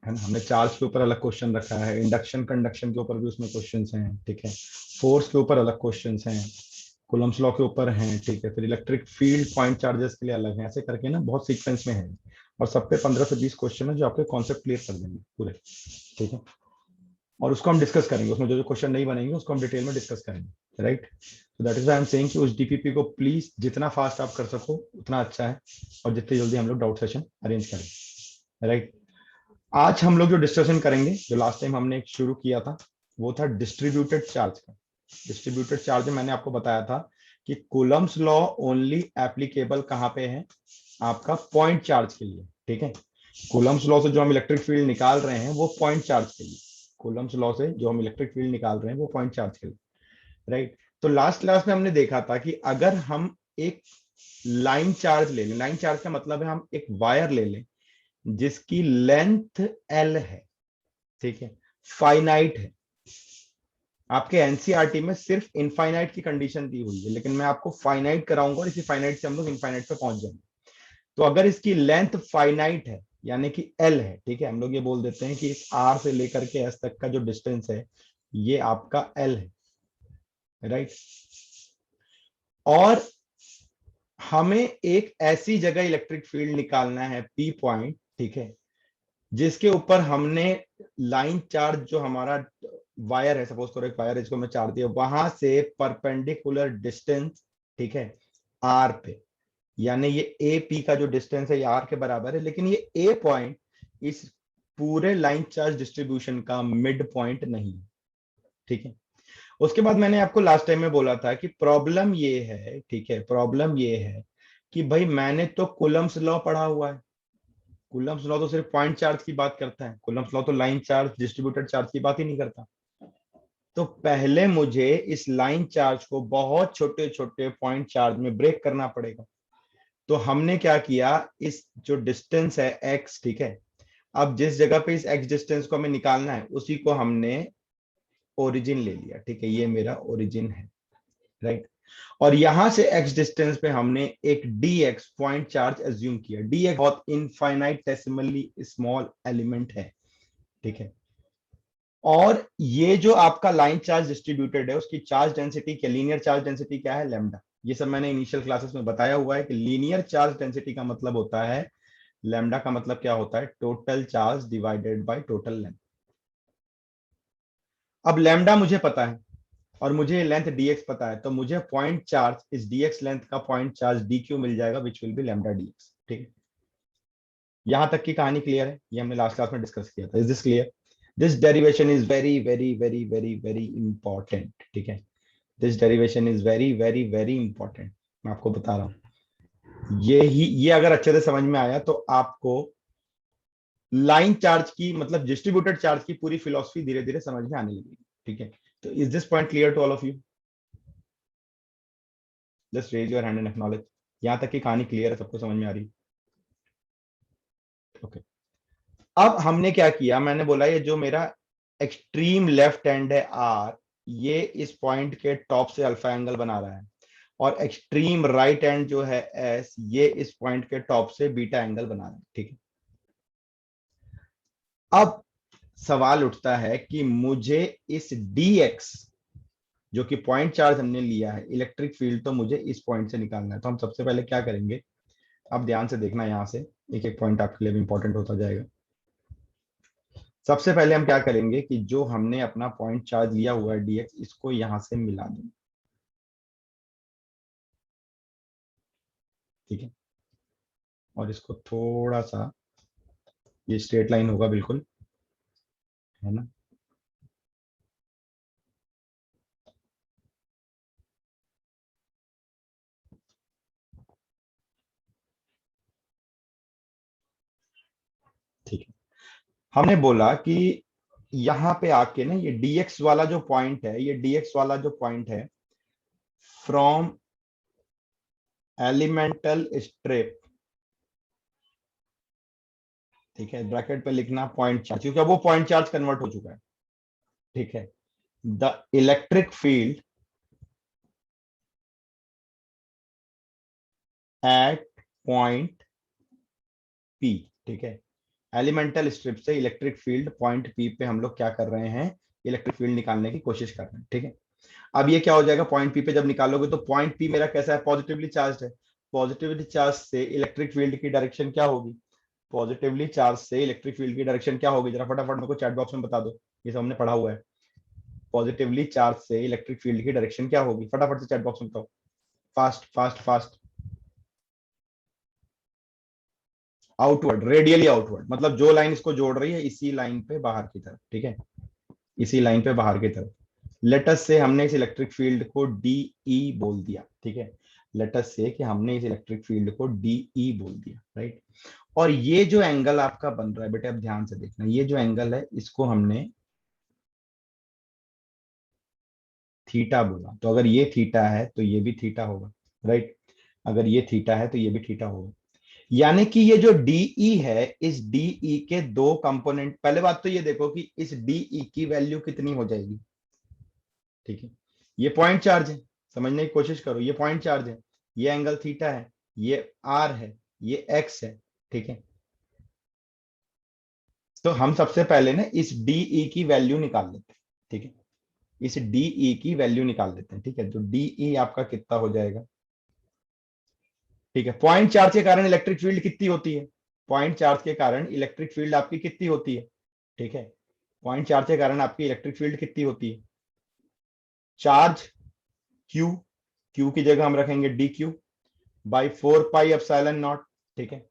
है ना। हमने चार्ज के ऊपर अलग क्वेश्चन रखा है, इंडक्शन कंडक्शन के ऊपर भी उसमें क्वेश्चंस हैं, ठीक है। फोर्स के ऊपर अलग क्वेश्चंस हैं, कूलम्स लॉ के ऊपर हैं, ठीक है। फिर इलेक्ट्रिक फील्ड पॉइंट चार्जेस के लिए अलग है, ऐसे करके ना बहुत सीक्वेंस में है। और सब पे 15 से 20 क्वेश्चन है जो आपके कॉन्सेप्ट क्लियर कर देंगे पूरे, ठीक है। और उसको हम डिस्कस करेंगे, उसमें जो जो क्वेश्चन नहीं बनेंगे उसको हम डिटेल में डिस्कस करेंगे, राइट। तो that is why I am saying कि उस डीपीपी को प्लीज जितना फास्ट आप कर सको उतना अच्छा है, और जितनी जल्दी हम लोग डाउट सेशन अरेंज करें, राइट। आज हम लोग जो डिस्कशन करेंगे, जो लास्ट टाइम हमने एक शुरू किया था, वो था डिस्ट्रीब्यूटेड चार्ज का। डिस्ट्रीब्यूटेड चार्ज में मैंने आपको बताया था कि कूलम्स लॉ ओनली एप्लीकेबल कहाँ पे है, आपका पॉइंट चार्ज के लिए, ठीक है। कूलम्स लॉ से जो हम इलेक्ट्रिक फील्ड निकाल रहे हैं वो पॉइंट चार्ज के लिए, कूलम्स लॉ से जो हम इलेक्ट्रिक फील्ड निकाल रहे हैं वो पॉइंट चार्ज के लिए, राइट। तो लास्ट क्लास में हमने देखा था कि अगर हम एक लाइन चार्ज ले लें, लाइन चार्ज का मतलब है हम एक वायर ले लें जिसकी लेंथ एल है, ठीक है, फाइनाइट है। आपके एनसीईआरटी में सिर्फ इनफाइनाइट की कंडीशन दी हुई है, लेकिन मैं आपको फाइनाइट कराऊंगा और इसी फाइनाइट से हम लोग इनफाइनाइट पे पहुंच जाएंगे। तो अगर इसकी लेंथ फाइनाइट है यानी कि एल है, ठीक है, हम लोग ये बोल देते हैं कि इस आर से लेकर के एस तक का जो डिस्टेंस है ये आपका एल है, राइट। और हमें एक ऐसी जगह इलेक्ट्रिक फील्ड निकालना है पी पॉइंट, ठीक है, जिसके ऊपर हमने लाइन चार्ज जो हमारा वायर है, सपोज करो एक वायर है जिसको मैं चार्ज दिया, वहां से परपेंडिकुलर डिस्टेंस, ठीक है, आर पे, यानी ये ए पी का जो डिस्टेंस है ये आर के बराबर है, लेकिन ये ए पॉइंट इस पूरे लाइन चार्ज डिस्ट्रीब्यूशन का मिड पॉइंट नहीं है, ठीक है। उसके बाद मैंने आपको लास्ट टाइम में बोला था कि प्रॉब्लम ये है, ठीक है, प्रॉब्लम ये है कि भाई मैंने तो कूलम्स लॉ पढ़ा हुआ है। कूलम्स लॉ तो सिर्फ पॉइंट चार्ज की बात करता है, कूलम्स लॉ तो लाइन चार्ज डिस्ट्रीब्यूटेड चार्ज की बात ही नहीं करता। तो पहले मुझे इस लाइन चार्ज को बहुत छोटे छोटे पॉइंट चार्ज में ब्रेक करना पड़ेगा। तो हमने क्या किया, इस जो डिस्टेंस है एक्स, ठीक है, अब जिस जगह पे इस एक्स डिस्टेंस को हमें निकालना है उसी को हमने ओरिजिन ले लिया, ठीक है, ये मेरा ओरिजिन है, राइट। और यहां से एक्स डिस्टेंस पे हमने एक D x point charge assume किया। डी एक्स बहुत इनफाइनाइटेसिमली स्मॉल एलिमेंट है, ठीक है। और ये जो आपका लाइन चार्ज डिस्ट्रीब्यूटेड है उसकी चार्ज डेंसिटी क्या, लीनियर चार्ज डेंसिटी क्या है, लैम्डा। ये सब मैंने इनिशियल क्लासेस में बताया हुआ है कि लीनियर चार्ज डेंसिटी का मतलब होता है, लैम्डा का मतलब क्या होता है, total charge divided by total length. अब लैम्डा मुझे पता है और मुझे लेंथ dx पता है, तो मुझे पॉइंट चार्ज इस dx लेंथ का पॉइंट चार्ज dq मिल जाएगा, which will be lambda dx, ठीक है। यहां तक की कहानी क्लियर है, ये हमने लास्ट क्लास में डिस्कस किया था। Is this clear? This derivation is very very very very very important, ठीक है। This derivation is very very very important, मैं आपको बता रहा हूं। ये अगर अच्छे से समझ में आया तो आपको लाइन चार्ज की मतलब डिस्ट्रीब्यूटेड चार्ज की पूरी फिलॉसफी धीरे धीरे समझ में आने लगेगी, ठीक है। तो is this point clear to all of you? Just raise your hand and acknowledge. यहां तक की कहानी क्लियर है, सबको समझ में आ रही? ओके। अब हमने क्या किया, मैंने बोला ये जो मेरा एक्सट्रीम लेफ्ट हैंड है आर, ये इस पॉइंट के टॉप से अल्फा एंगल बना रहा है, और एक्सट्रीम राइट हैंड जो है एस, ये इस पॉइंट के टॉप से बीटा एंगल बना रहा है, ठीक है। अब सवाल उठता है कि मुझे इस dx जो कि पॉइंट चार्ज हमने लिया है, इलेक्ट्रिक फील्ड तो मुझे इस पॉइंट से निकालना है। तो हम सबसे पहले क्या करेंगे, आप ध्यान से देखना, यहां से एक एक पॉइंट आपके लिए इंपॉर्टेंट होता जाएगा। सबसे पहले हम क्या करेंगे कि जो हमने अपना पॉइंट चार्ज लिया हुआ है dx, इसको यहां से मिला देंगे, ठीक है। और इसको थोड़ा सा, ये स्ट्रेट लाइन होगा बिल्कुल, है ना। ठीक है, हमने बोला कि यहां पे आके ना ये dx वाला जो पॉइंट है, ये dx वाला जो पॉइंट है फ्रॉम एलिमेंटल स्ट्रिप, ठीक है, ब्रैकेट पे लिखना पॉइंट चार्ज, क्योंकि अब वो पॉइंट चार्ज कन्वर्ट हो चुका है, ठीक है। The electric field at point P, ठीक है, एलिमेंटल स्ट्रिप से इलेक्ट्रिक फील्ड पॉइंट पी पे हम लोग क्या कर रहे हैं, इलेक्ट्रिक फील्ड निकालने की कोशिश कर रहे हैं, ठीक है। अब ये क्या हो जाएगा, पॉइंट पी पे जब निकालोगे तो पॉइंट पी मेरा कैसा है, पॉजिटिवली चार्ज है। पॉजिटिवली चार्ज से इलेक्ट्रिक फील्ड की डायरेक्शन क्या होगी, पॉजिटिवली चार्ज से इलेक्ट्रिक फील्ड की डायरेक्शन क्या होगी, जरा फटाफट मेरे को चैट बॉक्स में बता दो, ये सब हमने पढ़ा हुआ है। पॉजिटिवली चार्ज से इलेक्ट्रिक फील्ड की डायरेक्शन क्या होगी, फटाफट से चैट बॉक्स में बताओ, fast fast fast. Outward, radially outward, मतलब जो लाइन इसको जोड़ रही है इसी लाइन पे बाहर की तरफ, ठीक है, इसी लाइन पे बाहर की तरफ। लेटस से हमने इस इलेक्ट्रिक फील्ड को डीई बोल दिया, ठीक है। लेटस से कि हमने इस इलेक्ट्रिक फील्ड को डीई बोल दिया, राइट। और ये जो एंगल आपका बन रहा है बेटे, अब ध्यान से देखना, ये जो एंगल है इसको हमने थीटा बोला, तो अगर ये थीटा है तो ये भी थीटा होगा, राइट। अगर ये थीटा है तो ये भी थीटा होगा। यानी कि ये जो डीई है, इस डीई के दो कंपोनेंट, पहले बात तो ये देखो कि इस डीई की वैल्यू कितनी हो जाएगी, ठीक है। ये पॉइंट चार्ज है, समझने की कोशिश करो, ये पॉइंट चार्ज है, ये एंगल थीटा है, ये आर है, ये एक्स है, ठीक है। तो हम सबसे पहले ना इस डीई की वैल्यू निकाल लेते हैं, ठीक है। इस डीई की वैल्यू निकाल लेते हैं, ठीक है। तो डीई आपका कितना हो जाएगा, ठीक है। पॉइंट चार्ज के कारण इलेक्ट्रिक फील्ड कितनी होती है, पॉइंट चार्ज के कारण इलेक्ट्रिक फील्ड आपकी कितनी होती है, ठीक है। पॉइंट चार्ज के कारण आपकी इलेक्ट्रिक फील्ड कितनी होती है, चार्ज क्यू, क्यू की जगह हम रखेंगे D q by 4 pi epsilon naught, ठीक है।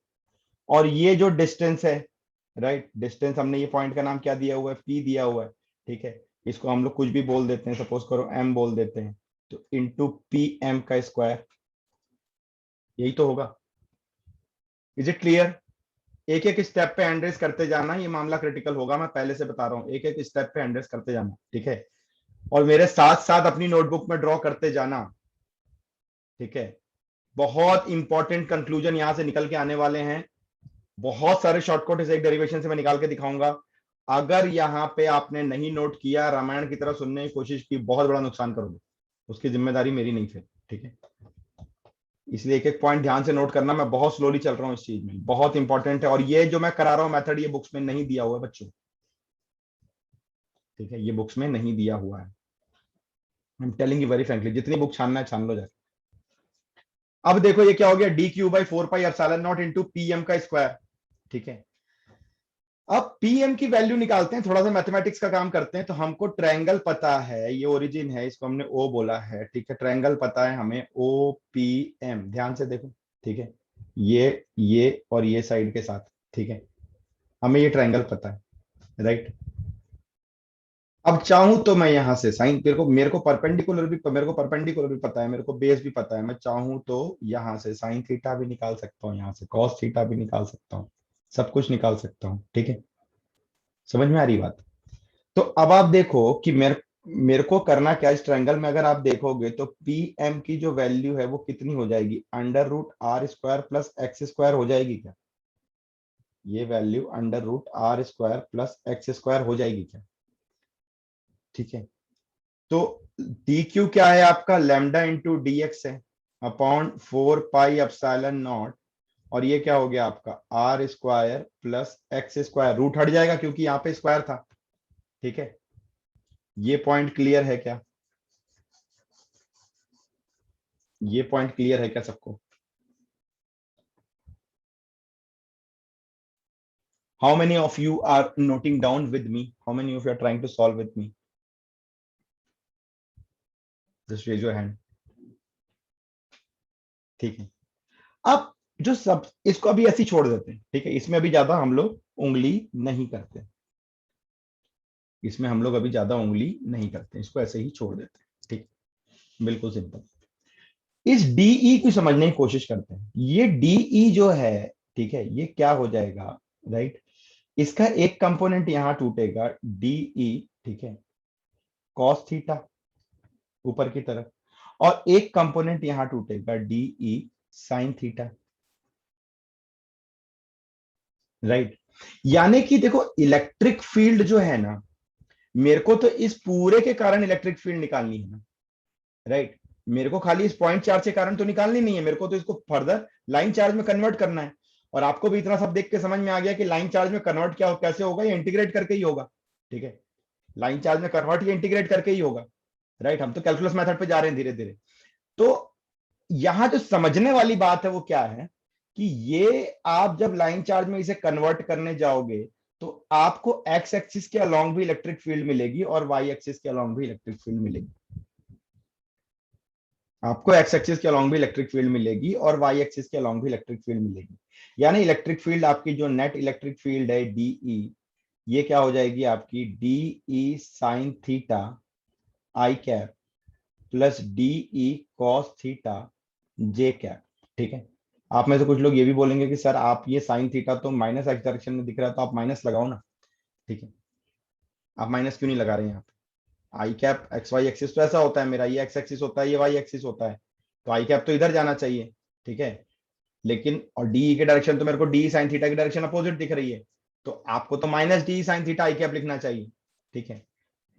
और ये जो डिस्टेंस है, राइट, डिस्टेंस हमने ये पॉइंट का नाम क्या दिया हुआ है, पी दिया हुआ है, ठीक है। इसको हम लोग कुछ भी बोल देते हैं, सपोज करो एम बोल देते हैं, तो इंटू पी एम का स्क्वायर, यही तो होगा। Is it clear? एक एक स्टेप पे हैंड रेस करते जाना, ये मामला क्रिटिकल होगा, मैं पहले से बता रहा हूं, एक एक स्टेप पे हैंड रेस करते जाना, ठीक है। और मेरे साथ साथ अपनी नोटबुक में ड्रॉ करते जाना, ठीक है। बहुत इंपॉर्टेंट कंक्लूजन यहां से निकल के आने वाले हैं, बहुत सारे शॉर्टकट इस एक डेरिवेशन से मैं निकाल के दिखाऊंगा। अगर यहां पे आपने नहीं नोट किया, रामायण की तरह सुनने की कोशिश की, बहुत बड़ा नुकसान करोगे, उसकी जिम्मेदारी मेरी नहीं फिर, ठीक है। इसलिए एक एक पॉइंट ध्यान से नोट करना, मैं बहुत स्लोली चल रहा हूं इस चीज में, बहुत इंपॉर्टेंट है। और ये जो मैं करा रहा हूं मेथड, ये बुक्स में नहीं दिया हुआ है बच्चों, ठीक है, ये बुक्स में नहीं दिया हुआ है। I am telling you very frankly, जितनी बुक छानना है छान लो जाके। अब देखो ये क्या हो गया, d q by 4 pi epsilon naught into p m का स्क्वायर, ठीक है। अब पीएम की वैल्यू निकालते हैं, थोड़ा सा मैथमेटिक्स का काम करते हैं। तो हमको ट्रायंगल पता है, ये ओरिजिन है, इसको हमने ओ बोला है, ठीक है। ट्रायंगल पता है हमें, ओ पी एम, ध्यान से देखो, ठीक है। ये और ये साइड के साथ, ठीक है, हमें ये ट्रायंगल पता है, राइट। अब चाहूं तो मैं यहां से साइन, मेरे को परपेंडिकुलर भी पता है, मेरे को बेस भी पता है, मैं चाहूं तो यहां से साइन थीटा भी निकाल सकता हूं, यहां से कॉस थीटा भी निकाल सकता हूं, सब कुछ निकाल सकता हूं, ठीक है। समझ में आ रही बात? तो अब आप देखो कि मेरे को करना क्या, इस ट्रायंगल में अगर आप देखोगे तो पी एम की जो वैल्यू है वो कितनी हो जाएगी, under root r square plus x square हो जाएगी क्या, ये value under root r square plus x square हो जाएगी क्या, ठीक है। तो डी क्यू क्या है आपका, लैम्डा इंटू डी एक्स है, अपॉन 4 पाई एप्सिलॉन नॉट, और ये क्या हो गया आपका r square plus x square, root हट जाएगा क्योंकि यहाँ पे स्क्वायर था, ठीक है। ये पॉइंट क्लियर है क्या, ये पॉइंट क्लियर है क्या सबको? How many of you are noting down with me? How many of you are trying to solve with me? Just raise your hand. ठीक है। अब जो सब, इसको अभी ऐसे ही छोड़ देते हैं, ठीक है। इसमें अभी ज्यादा हम लोग उंगली नहीं करते, इसमें हम लोग अभी ज्यादा उंगली नहीं करते, इसको ऐसे ही छोड़ देते हैं, ठीक, बिल्कुल सिंपल। इस डीई की समझने की कोशिश करते हैं, ये डीई जो है, ठीक है, ये क्या हो जाएगा, राइट। इसका एक कंपोनेंट यहां टूटेगा डीई, ठीक है, कॉस थीटा ऊपर की तरफ, और एक कंपोनेंट यहां टूटेगा डीई साइन थीटा, राइट। यानी कि देखो इलेक्ट्रिक फील्ड जो है ना, मेरे को तो इस पूरे के कारण इलेक्ट्रिक फील्ड निकालनी है ना, राइट। मेरे को खाली इस पॉइंट चार्ज के कारण तो निकालनी नहीं है, मेरे को तो इसको फर्दर लाइन चार्ज में कन्वर्ट करना है। और आपको भी इतना सब देख के समझ में आ गया कि लाइन चार्ज में कन्वर्ट क्या कैसे होगा, ये इंटीग्रेट करके ही होगा। ठीक है, लाइन चार्ज में कन्वर्ट ये इंटीग्रेट करके ही होगा। राइट, हम तो कैलकुलस मेथड पे जा रहे हैं धीरे धीरे। तो यहां जो समझने वाली बात है वो क्या है कि ये आप जब लाइन चार्ज में इसे कन्वर्ट करने जाओगे तो आपको एक्स एक्सिस के अलोंग भी इलेक्ट्रिक फील्ड मिलेगी और वाई एक्सिस के अलोंग भी इलेक्ट्रिक फील्ड मिलेगी। आपको एक्स एक्सिस के अलोंग भी इलेक्ट्रिक फील्ड मिलेगी और वाई एक्सिस के अलोंग भी इलेक्ट्रिक फील्ड मिलेगी। यानी इलेक्ट्रिक फील्ड आपकी जो नेट इलेक्ट्रिक फील्ड है डीई, ये क्या हो जाएगी आपकी dE sine theta i cap plus dE cos theta j cap. ठीक है, आप में से कुछ लोग ये भी बोलेंगे कि सर आप ये साइन थीटा तो माइनस एक्स डायरेक्शन में दिख रहा है तो आप माइनस लगाओ ना। ठीक है, आप माइनस क्यों नहीं लगा रहे हैं यहाँ पे? आई कैप एक्स वाई एक्सिस तो ऐसा होता है, मेरा ये एक्स एक्सिस होता है, ये वाई एक्सिस होता है, तो आई कैप तो इधर जाना चाहिए। ठीक है, लेकिन और डी के डायरेक्शन तो मेरे को डी साइन थीटा की डायरेक्शन अपोजिट दिख रही है, तो आपको तो minus D sign theta i cap लिखना चाहिए। ठीक है,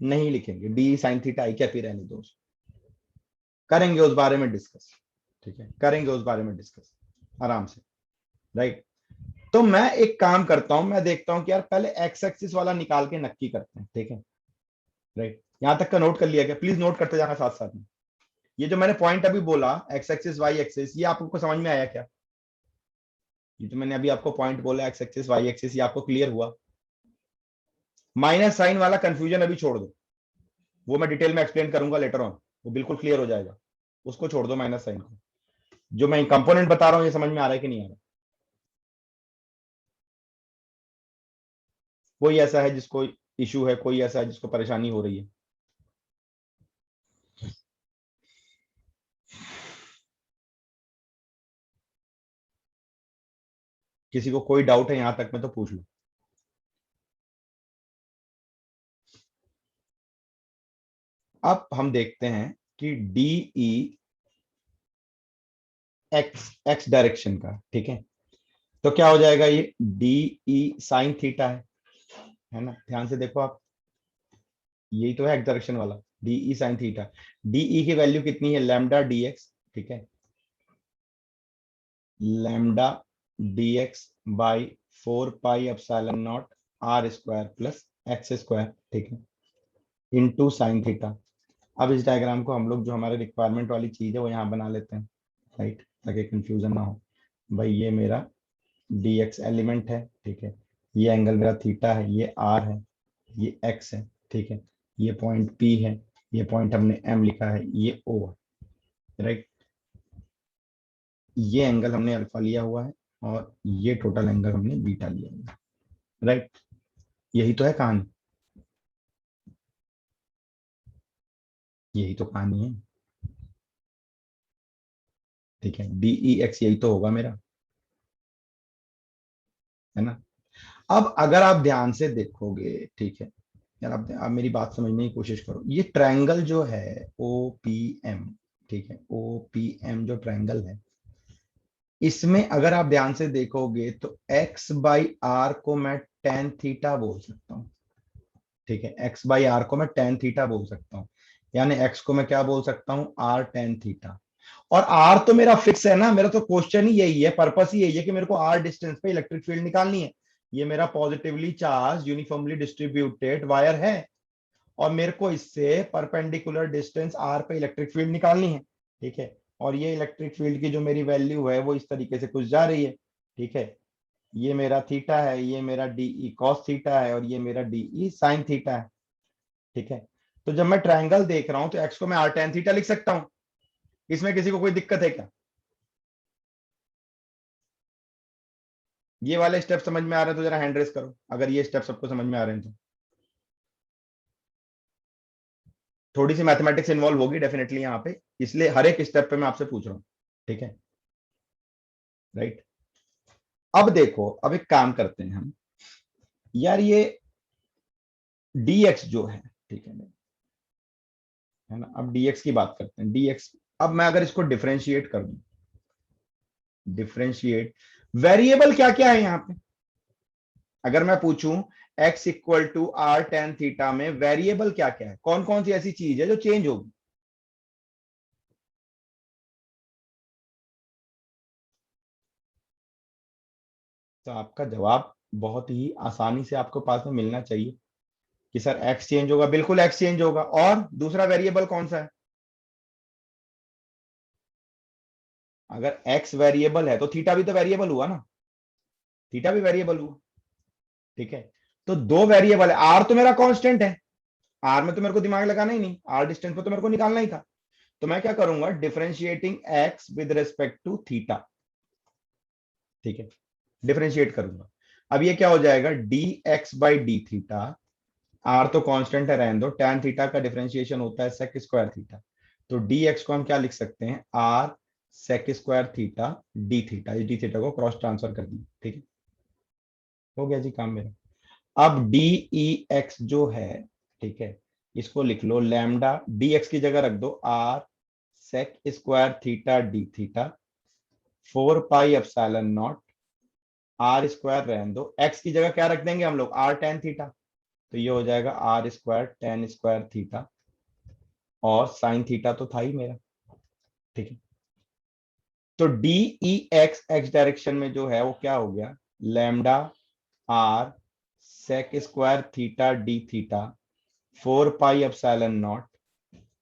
नहीं लिखेंगे, D sign theta i cap ही रहने दो, करेंगे उस बारे में डिस्कस। ठीक है, करेंगे उस बारे में डिस्कस आराम से। राइट, तो मैं एक काम करता हूं, मैं देखता हूं कि यार पहले एक्स एक्सिस वाला निकाल के नक्की करते हैं। ठीक है, राइट, यहां तक का नोट कर लिया क्या? प्लीज नोट करते जाना साथ साथ में। ये जो मैंने पॉइंट अभी बोला एक्स एक्सिस वाई एक्सिस, ये आपको समझ में आया क्या? ये जो मैंने अभी आपको पॉइंट बोला एक्स एक्सिस वाई एक्सिस, ये आपको क्लियर हुआ? माइनस साइन वाला कंफ्यूजन अभी छोड़ दो, वो मैं डिटेल में एक्सप्लेन करूंगा लेटर ऑन, वो बिल्कुल क्लियर हो जाएगा, उसको छोड़ दो माइनस साइन को। जो मैं कंपोनेंट बता रहा हूं ये समझ में आ रहा है कि नहीं आ रहा? कोई ऐसा है जिसको इशू है, कोई ऐसा है जिसको परेशानी हो रही है? किसी को कोई डाउट है यहां तक में तो पूछ लो। अब हम देखते हैं कि डीई एक्स एक्स डायरेक्शन का, ठीक है, तो क्या हो जाएगा? ये डीई साइन थीटा है ना, ध्यान से देखो आप, यही तो है एक्स डायरेक्शन वाला, डीई साइन थीटा। डीई की वैल्यू कितनी है? Lambda d x. ठीक है, lambda d x by 4 pi epsilon naught r square plus x square. ठीक है, इंटू साइन थीटा। अब इस डायग्राम को हम लोग जो हमारे रिक्वायरमेंट वाली चीज है वो यहाँ बना लेते हैं, राइट, ताकि कंफ्यूजन ना हो। भाई ये मेरा डी एक्स एलिमेंट है। ठीक है, ये एंगल मेरा थीटा है, ये आर है, ये एक्स है। ठीक है, ये पॉइंट पी है, ये पॉइंट हमने एम लिखा है, ये ओ है। राइट, ये एंगल हमने अल्फा लिया हुआ है और ये टोटल एंगल हमने बीटा लिया हुआ है। राइट, यही तो है कहानी, यही तो कहानी है। ठीक है, डीई एक्स यही तो होगा मेरा, है ना? अब अगर आप ध्यान से देखोगे, ठीक है यार, आप मेरी बात समझने की कोशिश करो। ये ट्रायंगल जो है ओ पी एम, ठीक है, ओ पी एम जो ट्रायंगल है, इसमें अगर आप ध्यान से देखोगे तो एक्स बाई आर को मैं टेन थीटा बोल सकता हूँ। ठीक है, एक्स बाई आर को मैं टेन थीटा बोल सकता हूँ, यानी एक्स को मैं क्या बोल सकता हूँ? R tan theta. और आर तो मेरा फिक्स है ना, मेरा तो क्वेश्चन ही यही है, पर्पस ही यही है कि मेरे को आर डिस्टेंस पे इलेक्ट्रिक फील्ड निकालनी है। ये मेरा positively charge uniformly distributed wire है और मेरे को इससे परपेंडिकुलर डिस्टेंस आर पे इलेक्ट्रिक फील्ड निकालनी है। ठीक है, और ये इलेक्ट्रिक फील्ड की जो मेरी वैल्यू है वो इस तरीके से कुछ जा रही है। ठीक है, ये मेरा थीटा है, ये मेरा डीई कॉस थीटा है और ये मेरा डीई साइन थीटा है। ठीक है, तो जब मैं ट्रायंगल देख रहा हूं तो एक्स को मैं आर टेन थीटा लिख सकता हूं, इसमें किसी को कोई दिक्कत है क्या? ये वाले स्टेप समझ में आ रहे हैं तो जरा हैंड रेस करो, अगर ये स्टेप सबको समझ में आ रहे हैं तो। थोड़ी सी मैथमेटिक्स इन्वॉल्व होगी डेफिनेटली यहाँ पे, इसलिए हर एक स्टेप पे मैं आपसे पूछ रहा हूँ। ठीक है, राइट। अब देखो, अब एक काम करते हैं हम, यार ये dx जो है, ठीक है ना, अब dx की बात करते हैं। dx, अब मैं अगर इसको डिफरेंशिएट कर दूं, डिफरेंशिएट, वेरिएबल क्या क्या है यहाँ पे? अगर मैं पूछूं x equal to r tan theta में वेरिएबल क्या क्या है, कौन कौन सी ऐसी चीज है जो चेंज होगी? तो आपका जवाब बहुत ही आसानी से आपको पास में मिलना चाहिए कि सर एक्स चेंज होगा, बिल्कुल एक्स चेंज होगा। और दूसरा वेरिएबल कौन सा है? अगर एक्स वेरिएबल है तो थीटा भी तो वेरिएबल हुआ ना, थीटा भी वेरिएबल हुआ। ठीक है, तो दो वेरिएबल है, आर तो मेरा कांस्टेंट है, आर में तो मेरे को दिमाग लगाना ही नहीं, आर डिस्टेंस पे तो मेरे को निकालना ही था। तो मैं क्या करूंगा, differentiating x with respect to theta. ठीक है, डिफरेंशिएट करूंगा। अब ये क्या हो जाएगा, d x by d theta, r तो कांस्टेंट है रहने दो, tan थीटा का डिफरेंशिएशन होता है sec स्क्वायर थीटा। तो डी एक्स को हम क्या लिख सकते हैं, r sec square theta d theta, इस डी थीटा को क्रॉस ट्रांसफर कर दिया। ठीक है, हो गया जी काम मेरा। अब डी ई एक्स जो है, ठीक है, इसको लिख लो लैम्डा, डी एक्स की जगह रख दो r sec square theta d theta, 4 pi epsilon naught, r square रहने दो, एक्स की जगह क्या रख देंगे हम लोग, आर tan थीटा। तो ये हो जाएगा r square tan square theta, और साइन थीटा तो था ही मेरा। ठीक है, तो d E x x direction में जो है वो क्या हो गया, lambda r sec square theta d theta, 4 pi epsilon naught.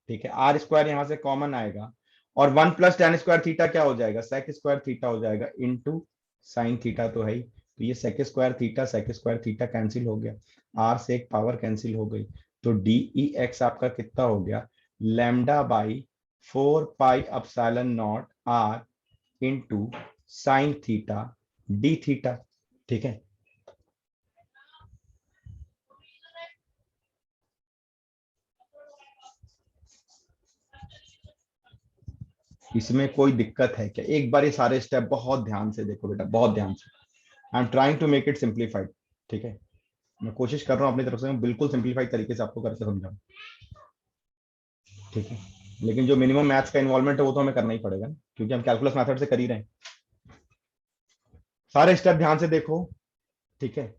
ठीक है, आर स्क्वायर यहां से कॉमन आएगा, और 1 + tan स्क्वायर थीटा क्या हो जाएगा, सेक स्क्वायर थीटा हो जाएगा, इंटू साइन थीटा तो है ही। तो ये सेक स्क्वायर थीटा कैंसिल हो गया, आर से एक पावर कैंसिल हो गई। तो डी ई एक्स आपका कितना हो गया, lambda by 4 pi epsilon naught r into sine theta d theta. ठीक है, इसमें कोई दिक्कत है क्या? एक बार ये सारे स्टेप बहुत ध्यान से देखो बेटा, बहुत ध्यान से। I am trying to make it simplified. ठीक है, मैं कोशिश कर रहा हूँ अपनी तरफ से, मैं बिल्कुल सिंप्लीफाइड तरीके से आपको करके समझाऊं। ठीक है, लेकिन जो मिनिमम मैथ्स का इन्वॉल्वमेंट है वो तो हमें करना ही पड़ेगा ना, क्योंकि हम कैलकुलस मेथड से कर ही रहे हैं। सारे स्टेप ध्यान से देखो। ठीक है,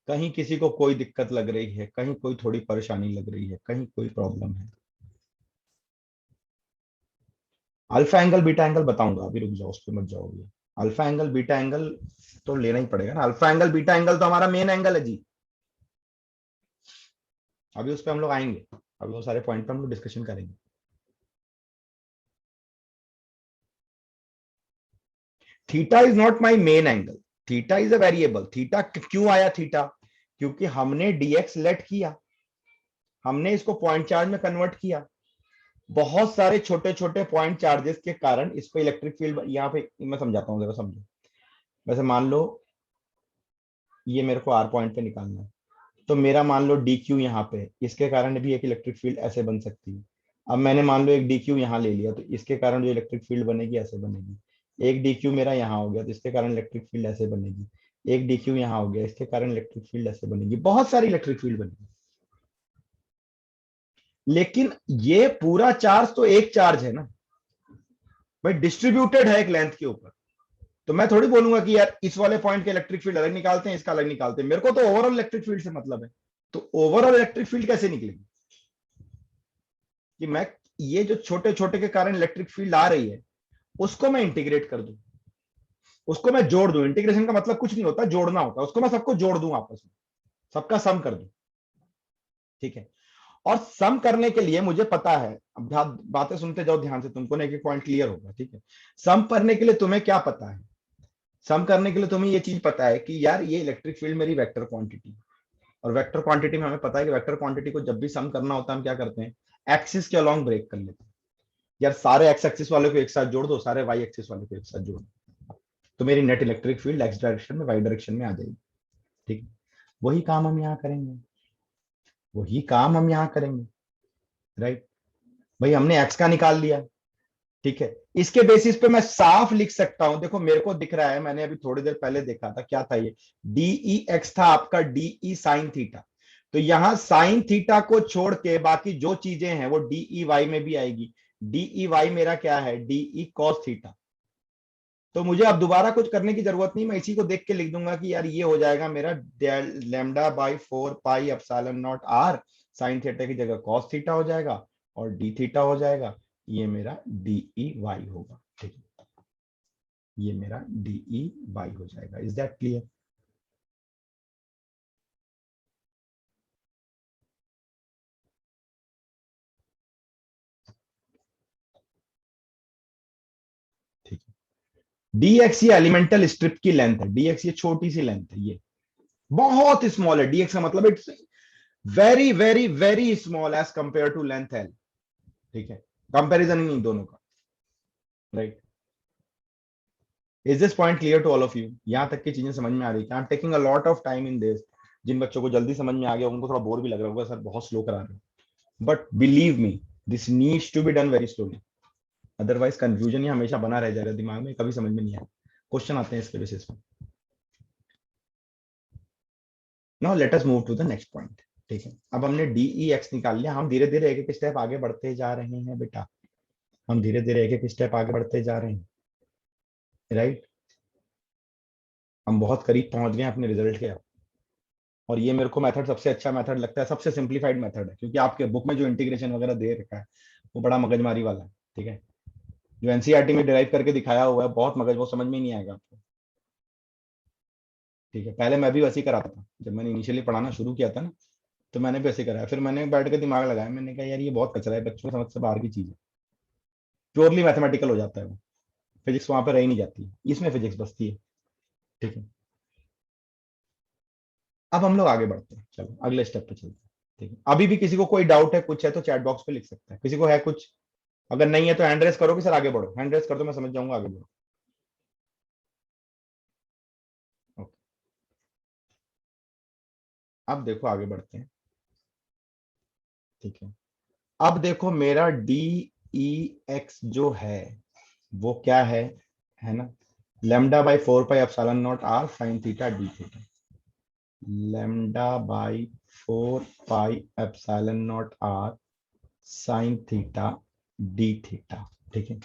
कहीं किसी को कोई दिक्कत लग रही है, कहीं कोई थोड़ी परेशानी लग रही है, कहीं कोई प्रॉब्लम है? अल्फा एंगल बीटा एंगल बताऊंगा, अभी रुक जाओ, उस पर मत जाओगे। अल्फा एंगल बीटा एंगल तो लेना ही पड़ेगा ना, अल्फा एंगल बीटा एंगल तो हमारा मेन एंगल है जी। अभी उस पर हम लोग आएंगे, अभी वो सारे पॉइंट पे हम लोग डिस्कशन करेंगे। Theta is not my main angle, theta is a variable. Theta क्यों आया थीटा, क्योंकि हमने डीएक्स लेट किया, हमने इसको पॉइंट चार्ज में कन्वर्ट किया। बहुत सारे छोटे छोटे पॉइंट चार्जेस के कारण इसको इलेक्ट्रिक फील्ड, यहाँ पे मैं समझाता हूँ, जरा समझो। वैसे मान लो ये मेरे को आर पॉइंट पे निकालना है, तो मेरा मान लो डी क्यू यहाँ पे, इसके कारण भी एक इलेक्ट्रिक फील्ड ऐसे बन सकती है। अब मैंने मान लो एक डी क्यू यहाँ ले लिया, तो इसके कारण जो इलेक्ट्रिक फील्ड बनेगी ऐसे बनेगी। एक डी क्यू मेरा यहाँ हो गया, तो इसके कारण इलेक्ट्रिक फील्ड ऐसे बनेगी। एक डी क्यू यहाँ हो गया, इसके कारण इलेक्ट्रिक फील्ड ऐसे बनेगी, बहुत सारी इलेक्ट्रिक फील्ड बनेगी। लेकिन ये पूरा चार्ज तो एक चार्ज है ना भाई, डिस्ट्रीब्यूटेड है एक लेंथ के ऊपर। तो मैं थोड़ी बोलूंगा कि यार इस वाले पॉइंट के इलेक्ट्रिक फील्ड अलग निकालते हैं, इसका अलग निकालते हैं, मेरे को तो ओवरऑल इलेक्ट्रिक फील्ड से मतलब है। तो ओवरऑल इलेक्ट्रिक फील्ड कैसे निकलेगी, कि मैं ये जो छोटे छोटे के कारण इलेक्ट्रिक फील्ड आ रही है उसको मैं इंटीग्रेट कर दूं, उसको मैं जोड़ दूं। इंटीग्रेशन का मतलब कुछ नहीं होता, जोड़ना होता है, उसको मैं सबको जोड़ दूं आपस में, सबका सम कर दूं। ठीक है, और सम करने के लिए मुझे पता है, अब बातें सुनते जाओ ध्यान से, तुमको ना एक एक पॉइंट क्लियर होगा। ठीक है, सम करने के लिए तुम्हें क्या पता है, सम करने के लिए तुम्हें ये चीज पता है कि यार ये इलेक्ट्रिक फील्ड मेरी वेक्टर क्वांटिटी, और वेक्टर क्वांटिटी में हमें पता है कि वेक्टर क्वांटिटी को जब भी सम करना होता है हम क्या करते हैं, एक्सिस के अलोंग ब्रेक कर लेते हैं। यार सारे एक्स एक्सिस वाले को एक साथ जोड़ दो, सारे वाई एक्सिस वाले को एक साथ जोड़ दो, तो मेरी net electric field x direction में वाई डायरेक्शन में आ जाएगी। ठीक है, वही काम हम यहाँ करेंगे, वही काम हम यहाँ करेंगे। राइट भाई, हमने एक्स का निकाल लिया। ठीक है, इसके बेसिस पे मैं साफ लिख सकता हूं, देखो मेरे को दिख रहा है, मैंने अभी थोड़ी देर पहले देखा था, क्या था ये, डीई एक्स था आपका डीई साइन थीटा। तो यहां साइन थीटा को छोड़ के बाकी जो चीजें हैं वो डीई वाई में भी आएगी। डीई वाई मेरा क्या है, डीई कॉस थीटा। तो मुझे अब दोबारा कुछ करने की जरूरत नहीं, मैं इसी को देख के लिख दूंगा कि यार ये हो जाएगा मेरा lambda by 4 pi epsilon naught r, sine theta की जगह कॉस थीटा हो जाएगा और डी थीटा हो जाएगा, ये मेरा डी ई वाई होगा। ठीक है, ये मेरा डी ई वाई हो जाएगा। Is that clear? ठीक है, dx ये एलिमेंटल स्ट्रिप की लेंथ है, dx ये छोटी सी लेंथ है, ये बहुत स्मॉल है, dx का मतलब it's very very very small as compare to length L. ठीक है, कंपैरिजन ही नहीं दोनों का, right? Is this point clear to all of you? यहां तक की चीजें समझ में आ रही है? I am taking a lot of time in this. जिन बच्चों को जल्दी समझ में आ गया उनको थोड़ा बोर भी लग रहा होगा, सर बहुत स्लो करा रहे हो, but believe me this needs to be done very slowly, otherwise confusion ही हमेशा बना रह जाएगा दिमाग में, कभी समझ में नहीं आया। क्वेश्चन आते हैं इसके बेसिस पे। Now let us move to the next point. ठीक है, अब हमने डी ई एक्स निकाल लिया, हम धीरे धीरे एक एक स्टेप आगे बढ़ते जा रहे हैं बेटा, हम धीरे धीरे एक एक स्टेप आगे बढ़ते जा रहे हैं, राइट? हम बहुत करीब पहुंच गए अपने रिजल्ट के। और ये मेरे को मेथड सबसे अच्छा मेथड लगता है, सबसे सिंप्लीफाइड मेथड है, क्योंकि आपके बुक में जो इंटीग्रेशन वगैरह दे रखा है वो बड़ा मगजमारी वाला है। ठीक है, जो एनसीईआरटी में डिराइव करके दिखाया हुआ है बहुत मगज, वो समझ में ही नहीं आएगा आपको। ठीक है, पहले मैं भी वैसे ही कराता था, जब मैंने इनिशियली पढ़ाना शुरू किया था ना, तो मैंने भी वैसे ही कराया, फिर मैंने बैठ के दिमाग लगाया, मैंने कहा यार ये बहुत कचरा है, बच्चों की समझ से बाहर की चीज है, प्योरली मैथमेटिकल हो जाता है वो, फिजिक्स वहां पर रह ही नहीं जाती है, इसमें फिजिक्स बसती है। ठीक है, अब हम लोग आगे बढ़ते हैं, चलो अगले स्टेप पे चलते हैं। ठीक है, अभी भी किसी को कोई डाउट है, कुछ है तो चैट बॉक्स पे लिख सकता है, किसी को है कुछ? अगर नहीं है तो हैंड रेस करो कि सर आगे बढ़ो, हैंड रेस कर दो, मैं समझ जाऊंगा, आगे बढ़ो। ओके, अब देखो आगे बढ़ते हैं। ठीक है, अब देखो मेरा डी ई एक्स जो है वो क्या है ना, lambda by 4 pi epsilon naught r sine theta d theta, lambda by 4 pi epsilon naught r sine theta d theta. ठीक है,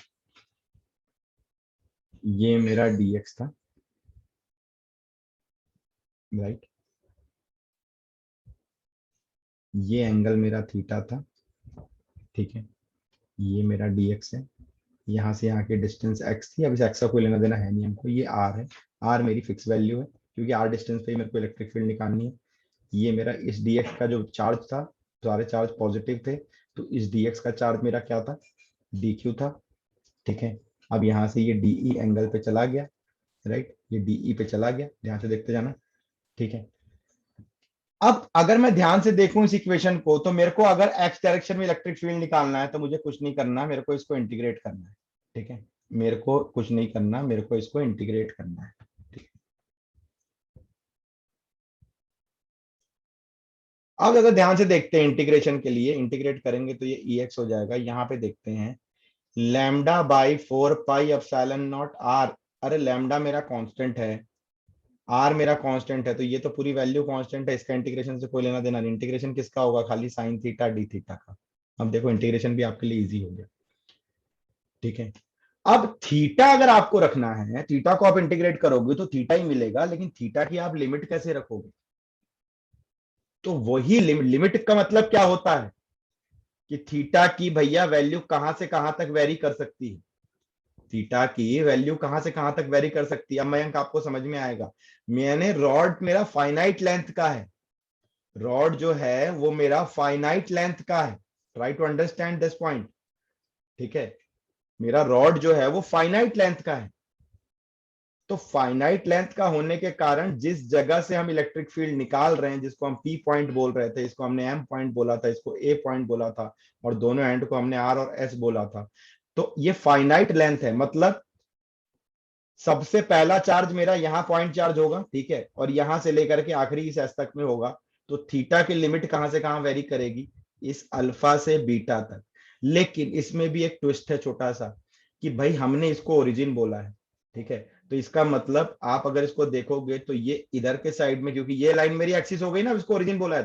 ये मेरा dx था, राइट? ये एंगल मेरा थीटा था। ठीक है, ये मेरा dx है, यहाँ से यहाँ की डिस्टेंस x थी, अब इस x का कोई लेना देना है नहीं हमको, ये r है, r मेरी फिक्स वैल्यू है, क्योंकि r डिस्टेंस पे ही मेरे को इलेक्ट्रिक फील्ड निकालनी है। ये मेरा इस dx का जो चार्ज था, सारे चार्ज पॉजिटिव थे, तो इस dx का चार्ज मेरा क्या था, dq था। ठीक है, अब यहाँ से ये de एंगल पे चला गया, राइट? ये de पे चला गया, ध्यान से देखते जाना। ठीक है, अब अगर मैं ध्यान से देखूं इस इक्वेशन को, तो मेरे को अगर x डायरेक्शन में इलेक्ट्रिक फील्ड निकालना है तो मुझे कुछ नहीं करना, मेरे को इसको इंटीग्रेट करना है। ठीक है, मेरे को कुछ नहीं करना, मेरे को इसको इंटीग्रेट करना है। ठीक। अब अगर ध्यान से देखते हैं, इंटीग्रेशन के लिए इंटीग्रेट करेंगे तो ये ई एक्स हो जाएगा, यहाँ पे देखते हैं lambda by 4 pi epsilon naught r, अरे लैम्डा मेरा कांस्टेंट है, आर मेरा कांस्टेंट है, तो ये तो पूरी वैल्यू कांस्टेंट है, इसका इंटीग्रेशन से कोई लेना देना नहीं, इंटीग्रेशन किसका होगा, खाली साइन थीटा डी थीटा का। अब देखो इंटीग्रेशन भी आपके लिए इजी हो गया। ठीक है, अब थीटा अगर आपको रखना है, थीटा को आप इंटीग्रेट करोगे तो थीटा ही मिलेगा, लेकिन थीटा की आप लिमिट कैसे रखोगे? तो वही लिमिट का मतलब क्या होता है कि थीटा की भैया वैल्यू कहां से कहां तक वेरी कर सकती है, थीटा की वैल्यू कहां से कहां तक वेरी कर सकती है। अब मयंक आपको समझ में आएगा, मैंने रॉड मेरा फाइनाइट लेंथ का है, रॉड जो है वो मेरा फाइनाइट लेंथ का है, try to understand this point. ठीक है, मेरा रॉड जो है वो फाइनाइट लेंथ का है, तो फाइनाइट लेंथ का होने के कारण जिस जगह से हम इलेक्ट्रिक फील्ड निकाल रहे हैं, जिसको हम पी पॉइंट बोल रहे थे, इसको हमने एम पॉइंट बोला था, इसको ए पॉइंट बोला था, और दोनों एंड को हमने आर और एस बोला था, तो ये फाइनाइट लेंथ है, मतलब सबसे पहला चार्ज मेरा यहाँ पॉइंट चार्ज होगा, ठीक है, और यहां से लेकर के आखिरी इस एस तक में होगा, तो थीटा की लिमिट कहां से कहां वेरी करेगी, इस अल्फा से बीटा तक। लेकिन इसमें भी एक ट्विस्ट है छोटा सा, कि भाई हमने इसको ओरिजिन बोला है। ठीक है, तो इसका मतलब आप अगर इसको देखोगे तो ये इधर के साइड में, क्योंकि ये लाइन मेरी एक्सिस हो गई ना, इसको ओरिजिन बोला है,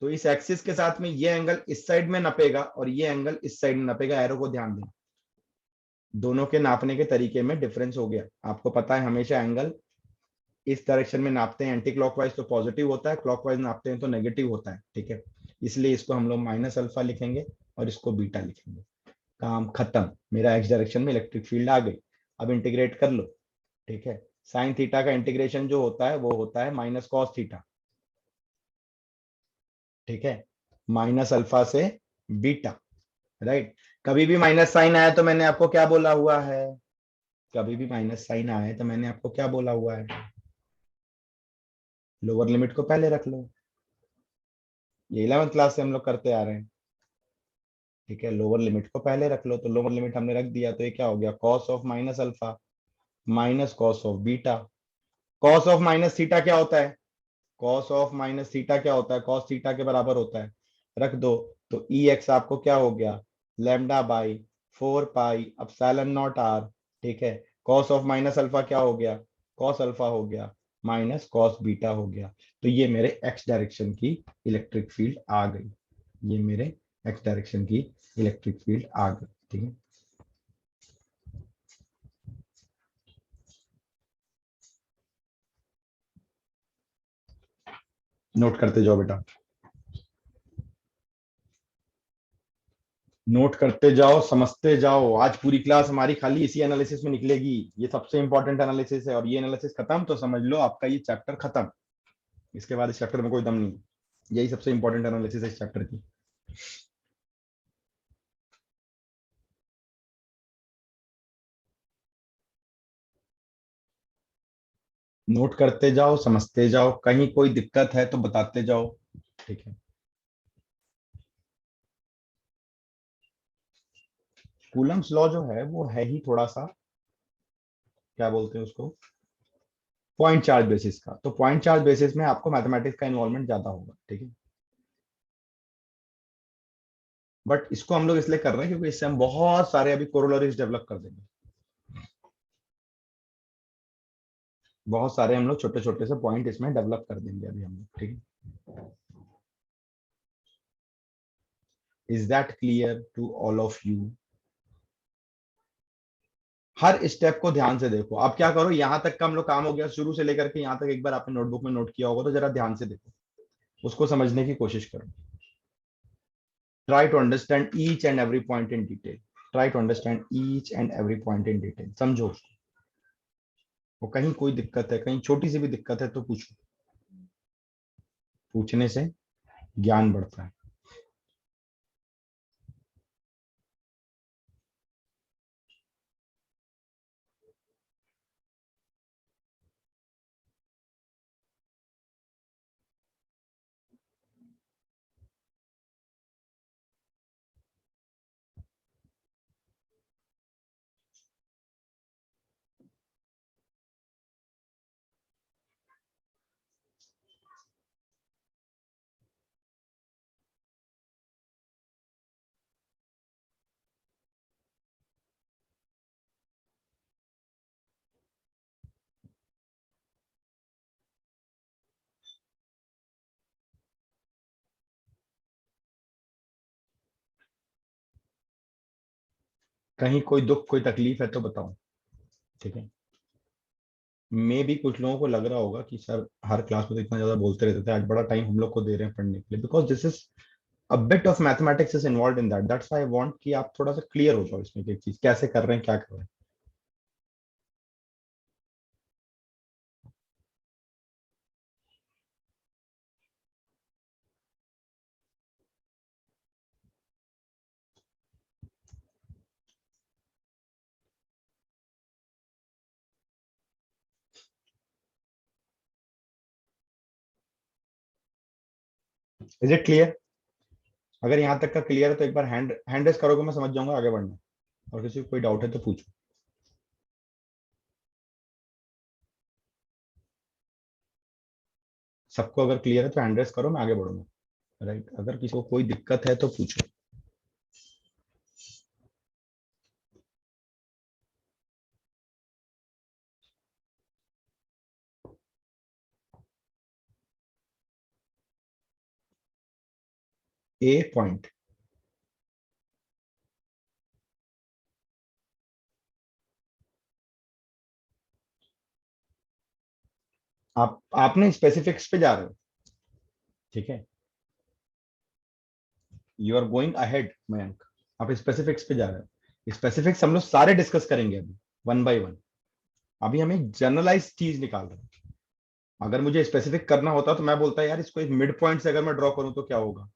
तो इस एक्सिस के साथ में ये एंगल इस साइड में नपेगा और ये एंगल इस साइड में नपेगा, एरो को ध्यान दें। दोनों के नापने के तरीके में डिफरेंस हो गया। आपको पता है हमेशा एंगल इस डायरेक्शन में नापते हैं एंटी क्लॉकवाइज तो पॉजिटिव होता है, क्लॉकवाइज नापते हैं तो नेगेटिव होता है, ठीक है। इसलिए इसको हम लोग माइनस अल्फा लिखेंगे और इसको बीटा लिखेंगे। काम खत्म, मेरा एक्स डायरेक्शन में इलेक्ट्रिक फील्ड आ गई। अब इंटीग्रेट कर लो, ठीक है। साइन थीटा का इंटीग्रेशन जो होता है वो होता है माइनस कॉस थीटा, ठीक है, माइनस अल्फा से बीटा, राइट। कभी भी माइनस साइन आया तो मैंने आपको क्या बोला हुआ है, कभी भी माइनस साइन आया है तो मैंने आपको क्या बोला हुआ है, लोअर लिमिट को पहले रख लो। ये 11th क्लास से हम लोग करते आ रहे हैं, ठीक है। लोअर लिमिट को पहले रख लो, तो लोअर लिमिट हमने रख दिया तो ये क्या हो गया, cos of minus alpha minus cos of beta. Cos of minus theta क्या होता है, कॉस ऑफ माइनस थीटा क्या होता है, कॉस थीटा के बराबर होता है, रख दो। तो ई एक्स आपको क्या हो गया, lambda by 4 pi epsilon naught r, ठीक है। कॉस ऑफ माइनस अल्फा क्या हो गया, कॉस अल्फा हो गया माइनस कॉस बीटा हो गया। तो ये मेरे एक्स डायरेक्शन की इलेक्ट्रिक फील्ड आ गई, ये मेरे एक्स डायरेक्शन की इलेक्ट्रिक फील्ड आ गई, ठीक है। नोट करते जाओ बेटा, नोट करते जाओ, समझते जाओ। आज पूरी क्लास हमारी खाली इसी एनालिसिस में निकलेगी। ये सबसे इंपॉर्टेंट एनालिसिस है, और ये एनालिसिस खत्म तो समझ लो आपका ये चैप्टर खत्म। इसके बाद इस चैप्टर में कोई दम नहीं। यही सबसे इंपॉर्टेंट एनालिसिस है इस चैप्टर की। नोट करते जाओ, समझते जाओ, कहीं कोई दिक्कत है तो बताते जाओ, ठीक है। कूलम्स लॉ जो है वो है ही थोड़ा सा, क्या बोलते हैं उसको, पॉइंट चार्ज बेसिस का। तो पॉइंट चार्ज बेसिस में आपको मैथमेटिक्स का इन्वॉल्वमेंट ज्यादा होगा, ठीक है। बट इसको हम लोग इसलिए कर रहे हैं क्योंकि इससे हम बहुत सारे अभी कोरोलरीज डेवलप कर देंगे। बहुत सारे हम लोग छोटे छोटे से पॉइंट इसमें डेवलप कर देंगे अभी हम लोग, ठीक है। Is that clear to all of you. हर स्टेप को ध्यान से देखो। आप क्या करो, यहां तक का हम लोग काम हो गया शुरू से लेकर के यहां तक, एक बार आपने नोटबुक में नोट किया होगा तो जरा ध्यान से देखो, उसको समझने की कोशिश करो। Try to understand each and every point in detail, try to understand each and every point in detail, समझो उसको। वो कहीं कोई दिक्कत है, कहीं छोटी सी भी दिक्कत है तो पूछो, पूछने से ज्ञान बढ़ता है। कहीं कोई दुख कोई तकलीफ है तो बताओ, ठीक है। मे भी कुछ लोगों को लग रहा होगा कि सर हर क्लास में तो इतना ज्यादा बोलते रहते थे, आज बड़ा टाइम हम लोग को दे रहे हैं पढ़ने के लिए, because this is a bit of mathematics is involved in that, that's why I want कि आप थोड़ा सा क्लियर हो जाओ इसमें कि चीज कैसे कर रहे हैं, क्या कर रहे हैं। Is it clear. अगर यहाँ तक का क्लियर है तो एक बार हैंड हैंड रेस करोगे, मैं समझ जाऊंगा आगे बढ़ना। और किसी को कोई डाउट है तो पूछो। सबको अगर क्लियर है तो हैंड रेस करो, मैं आगे बढ़ूंगा, राइट। अगर किसी को कोई दिक्कत है तो पूछो। ए पॉइंट, आपने स्पेसिफिक्स पे जा रहे हो, ठीक है, you are going ahead Mayank, आप स्पेसिफिक्स पे जा रहे हो। स्पेसिफिक्स हम लोग सारे डिस्कस करेंगे अभी, वन बाय वन। अभी हम एक जनरलाइज चीज निकाल रहे हैं। अगर मुझे स्पेसिफिक करना होता तो मैं बोलता यार इसको एक मिड पॉइंट से अगर मैं ड्रॉ करूं तो क्या होगा।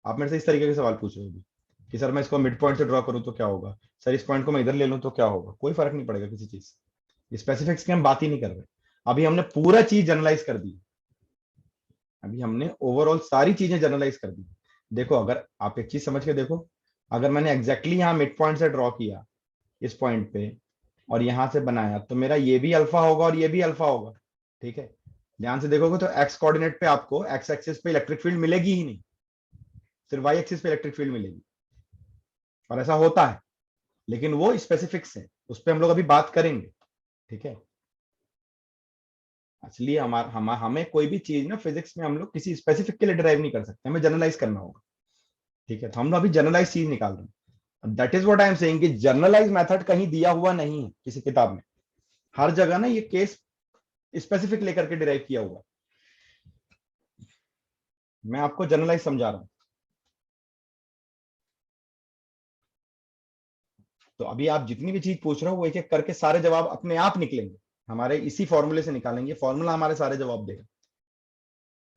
आप मेरे से इस तरीके के सवाल पूछ रहे हो अभी कि सर मैं इसको मिड पॉइंट से ड्रॉ करूं तो क्या होगा, सर इस पॉइंट को मैं इधर ले लूं तो क्या होगा। कोई फर्क नहीं पड़ेगा किसी चीज से। स्पेसिफिक्स की हम बात ही नहीं कर रहे। अभी हमने पूरा चीज जनरलाइज कर दी। अभी हमने ओवरऑल सारी चीजें जनरलाइज कर दी। देखो अगर आप एक चीज समझ के देखो, अगर मैंने एग्जैक्टली यहाँ मिड पॉइंट से ड्रॉ किया इस पॉइंट पे और यहां से बनाया तो मेरा ये भी अल्फा होगा और ये भी अल्फा होगा, ठीक है। ध्यान से देखोगे तो एक्स कोऑर्डिनेट पे आपको एक्स एक्सिस पे इलेक्ट्रिक फील्ड मिलेगी ही नहीं, सिर्फ वाई एक्सिस पे इलेक्ट्रिक फील्ड मिलेगी। और ऐसा होता है, लेकिन वो स्पेसिफिक्स है, उस पर हम लोग अभी बात करेंगे, ठीक है। इसलिए हमें कोई भी चीज ना फिजिक्स में हम लोग किसी स्पेसिफिक के लिए डिराइव नहीं कर सकते, हमें जनरलाइज करना होगा, ठीक है। तो हम लोग अभी जनरलाइज चीज निकाल रहे हैं। That is what I am saying कि जनरलाइज मेथड कहीं दिया हुआ नहीं है किसी किताब में। हर जगह ना ये केस स्पेसिफिक लेकर के डिराइव किया हुआ है। मैं आपको जनरलाइज समझा रहा हूं। तो अभी आप जितनी भी चीज पूछ रहे हो वो एक एक करके सारे जवाब अपने आप निकलेंगे। हमारे इसी फॉर्मूले से निकालेंगे, फॉर्मूला हमारे सारे जवाब देगा।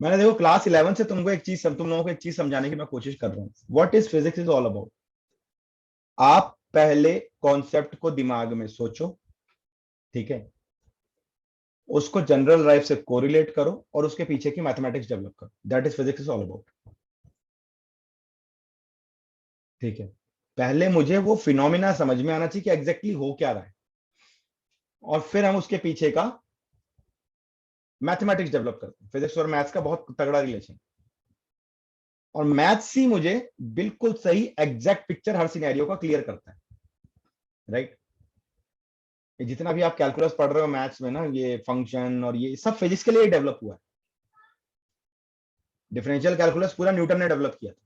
मैंने देखो क्लास 11 से तुमको एक चीज तुम लोगों को एक चीज समझाने की मैं कोशिश कर रहा हूँ। What is physics is all about. आप पहले कॉन्सेप्ट को दिमाग में सोचो, ठीक है, उसको जनरल लाइफ से कोरिलेट करो और उसके पीछे की मैथमेटिक्स डेवलप करो। That is physics is all about, ठीक है। पहले मुझे वो फिनोमिना समझ में आना चाहिए कि एग्जैक्टली हो क्या रहा है, और फिर हम उसके पीछे का मैथमेटिक्स डेवलप करते हैं। फिजिक्स और मैथ्स का बहुत तगड़ा रिलेशन, और मैथ्स ही मुझे बिल्कुल सही एग्जैक्ट पिक्चर हर सिनेरियो का क्लियर करता है, राइट। जितना भी आप कैलकुलस पढ़ रहे हो मैथ्स में ना, ये फंक्शन और ये सब फिजिक्स के लिए डेवलप हुआ है। डिफरेंशियल कैलकुलस पूरा न्यूटन ने डेवलप किया था,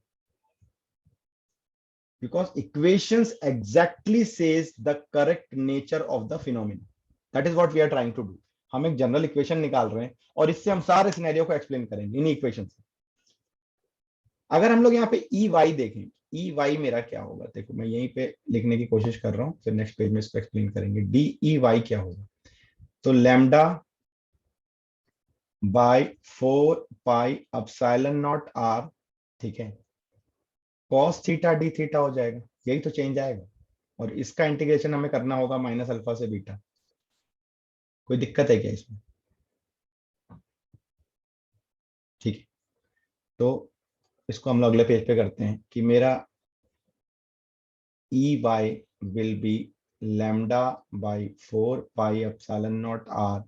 because equations exactly says the correct nature of the phenomena. That is what we are trying to do. हम एक जनरल इक्वेशन निकाल रहे हैं और इससे हम सारे सिनेरियो को एक्सप्लेन करेंगे इन इक्वेशन से। अगर हम लोग यहाँ पे ई वाई देखें, ई वाई मेरा क्या होगा, देखो मैं यहीं पे लिखने की कोशिश कर रहा हूँ, फिर नेक्स्ट पेज में इसको एक्सप्लेन करेंगे। डी ई वाई क्या होगा, तो lambda by 4 pi epsilon naught r, ठीक है, कॉस थीटा डी थीटा हो जाएगा। यही तो चेंज आएगा, और इसका इंटीग्रेशन हमें करना होगा माइनस अल्फा से बीटा। कोई दिक्कत है क्या इसमें, ठीक है। तो इसको हम लोग अगले पेज पे करते हैं कि मेरा E y will be lambda by 4 pi epsilon naught r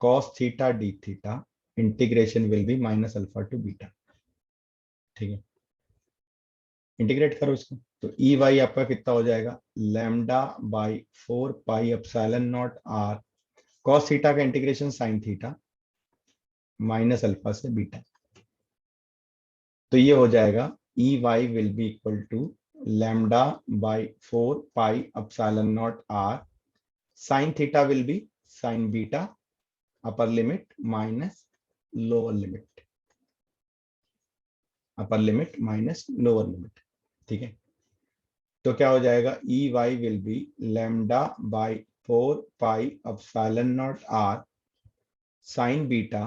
cos theta d theta, integration will be minus alpha to beta, ठीक है। इंटीग्रेट करो इसको, तो ई वाई आपका कितना हो जाएगा, lambda by 4 pi epsilon naught r cos theta का integration sine theta minus alpha से बीटा। तो ये हो जाएगा E y will be equal to lambda by 4 pi epsilon naught r sine theta will be sine beta upper limit minus lower limit, upper limit minus lower limit, ठीक है। तो क्या हो जाएगा, E y will be lambda by 4 pi epsilon naught r sine beta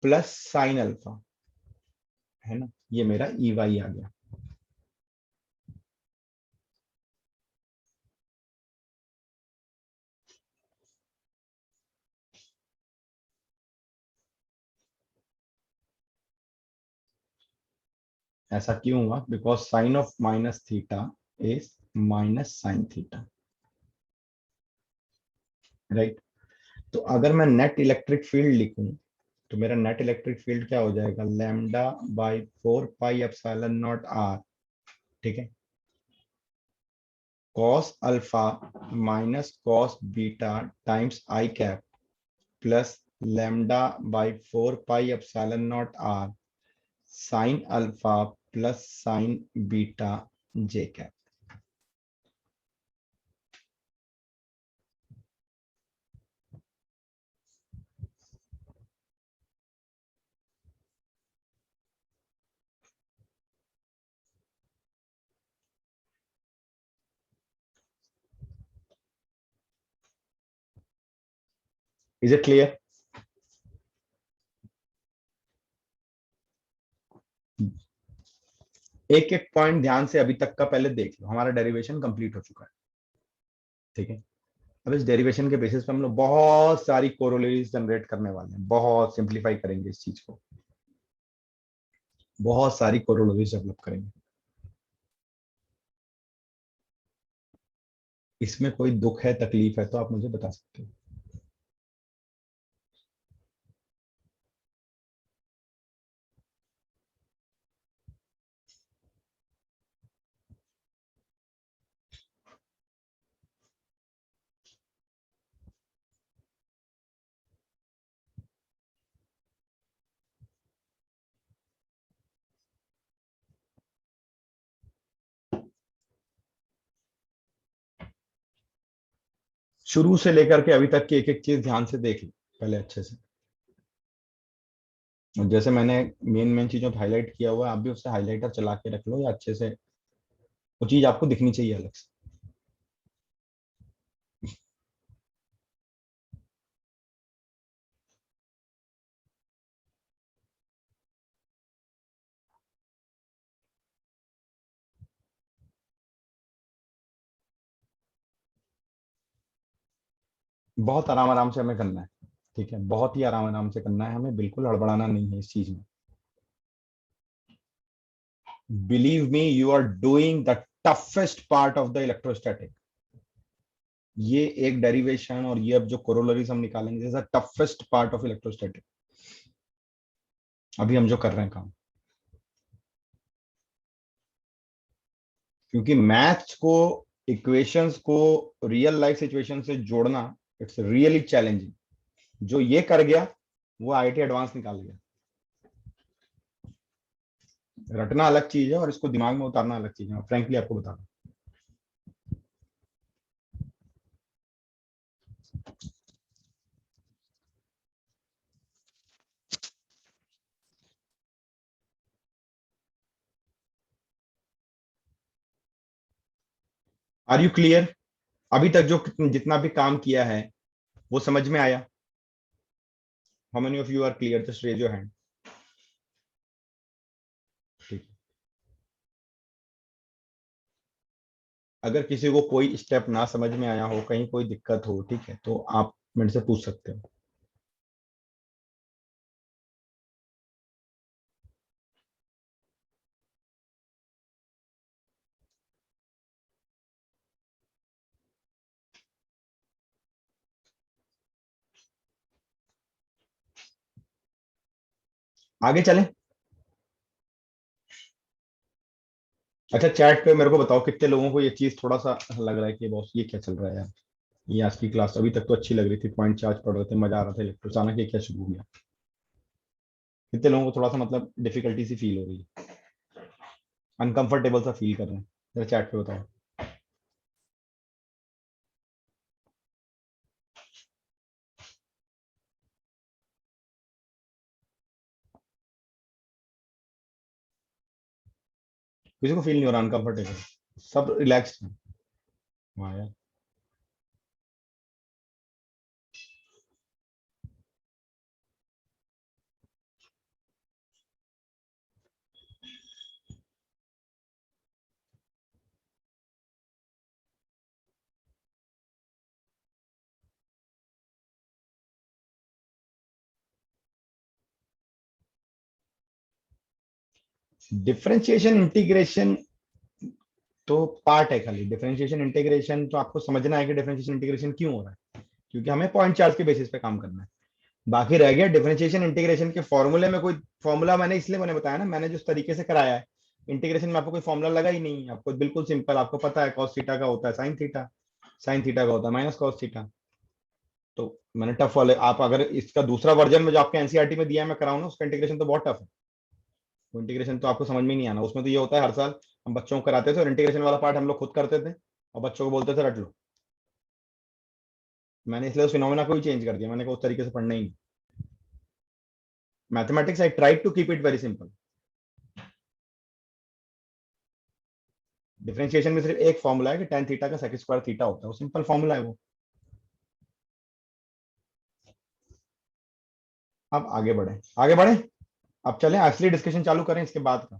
plus sine alpha, है ना। ये मेरा ई वाई आ गया। ऐसा क्यों हुआ, because sign of minus theta is minus sine theta, right. तो अगर मैं नेट इलेक्ट्रिक फील्ड लिखूं तो मेरा नेट इलेक्ट्रिक फील्ड क्या हो जाएगा, lambda by 4 pi epsilon naught r, ठीक है, cos alpha minus cos beta times i cap plus lambda by 4 pi epsilon naught r sine alpha plus sine beta j cap. Is it clear? एक एक point ध्यान से अभी तक का पहले देख लो। हमारा डेरिवेशन कंप्लीट हो चुका है, ठीक है। अब इस डेरिवेशन के बेसिस पे हम लोग बहुत सारी कोरोलरीज जनरेट करने वाले हैं, बहुत सिंप्लीफाई करेंगे इस चीज को, बहुत सारी कोरोलरीज डेवलप करेंगे। इसमें कोई दुख है, तकलीफ है तो आप मुझे बता सकते हो। शुरू से लेकर के अभी तक की एक एक चीज ध्यान से देख लो पहले अच्छे से। और जैसे मैंने मेन मेन चीजों को हाईलाइट किया हुआ है, आप भी उससे हाईलाइटर चला के रख लो, या अच्छे से वो चीज आपको दिखनी चाहिए अलग से। बहुत आराम आराम से हमें करना है, ठीक है, बहुत ही आराम आराम से करना है हमें, बिल्कुल हड़बड़ाना नहीं है इस चीज में। Believe me, you are doing the toughest part of the electrostatic. ये एक डेरिवेशन और ये अब जो कोरोलरीज हम निकालेंगे, जैसा टफेस्ट पार्ट ऑफ इलेक्ट्रोस्टैटिक अभी हम जो कर रहे हैं काम। क्योंकि मैथ्स को, इक्वेशंस को रियल लाइफ सिचुएशन से जोड़ना, इट्स रियली चैलेंजिंग। जो ये कर गया वो आईआईटी एडवांस निकाल गया। रटना अलग चीज है और इसको दिमाग में उतारना अलग चीज है, फ्रेंकली आपको बता रहा हूं। Are you clear? अभी तक जो जितना भी काम किया है वो समझ में आया? How many of you are clear? Just raise your hand. ठीक। अगर किसी को कोई स्टेप ना समझ में आया हो, कहीं कोई दिक्कत हो, ठीक है, तो आप मेरे से पूछ सकते हो। आगे चलें? अच्छा, चैट पे मेरे को बताओ कितने लोगों को ये चीज थोड़ा सा लग रहा है कि बॉस ये क्या चल रहा है यार। ये आज की क्लास अभी तक तो अच्छी लग रही थी, पॉइंट चार्ज पढ़ रहे थे, मजा आ रहा था, इलेक्ट्रो अचानक ये क्या शुरू हो गया। कितने लोगों को थोड़ा सा मतलब डिफिकल्टी सी फील हो रही है, अनकंफर्टेबल सा फील कर रहे हैं? जरा चैट पे बताओ। किसी को फील नहीं हो रहा अनकंफर्टेबल? सब रिलैक्स हैं? वाह यार। डिफरेंशिएशन इंटीग्रेशन तो पार्ट है खाली। डिफरेंशिएशन इंटीग्रेशन तो आपको समझना है कि डिफरेंशिएशन इंटीग्रेशन क्यों हो रहा है, क्योंकि हमें पॉइंट चार्ज के बेसिस पे काम करना है। बाकी रह गया डिफरेंशिएशन इंटीग्रेशन के फॉर्मूले में कोई फॉर्मूला, मैंने बताया ना, मैंने जिस तरीके से कराया है इंटीग्रेशन में, आपको कोई फॉर्मूला लगा ही नहीं। आपको बिल्कुल सिंपल, आपको पता है कॉस थीटा का होता है साइन थीटा, साइन थीटा का होता है माइनस कॉस थीटा। तो मैंने टफ वाले, आप अगर इसका दूसरा वर्जन में जो आपके एनसीईआरटी में दिया है मैं कराऊं ना, उसका इंटीग्रेशन तो बहुत टफ है। वो इंटीग्रेशन तो आपको समझ में नहीं आना। उसमें तो ये होता है हर साल हम बच्चों को कराते थे और इंटीग्रेशन वाला पार्ट हम लोग खुद करते थे और बच्चों को बोलते थे रट लो। मैंने इसलिए उस फिनोमेना को ही चेंज कर दिया, मैंने कहा उस तरीके से पढ़ना ही नहीं। Mathematics I try to keep it very simple. Differentiation में सिर्फ एक फॉर्मूला है कि tan थीटा का sec स्क्वायर थीटा होता है, वो सिंपल फॉर्मूला है वो। अब आगे बढ़े, आगे बढ़े। अब चलें असली डिस्कशन चालू करें इसके बाद का।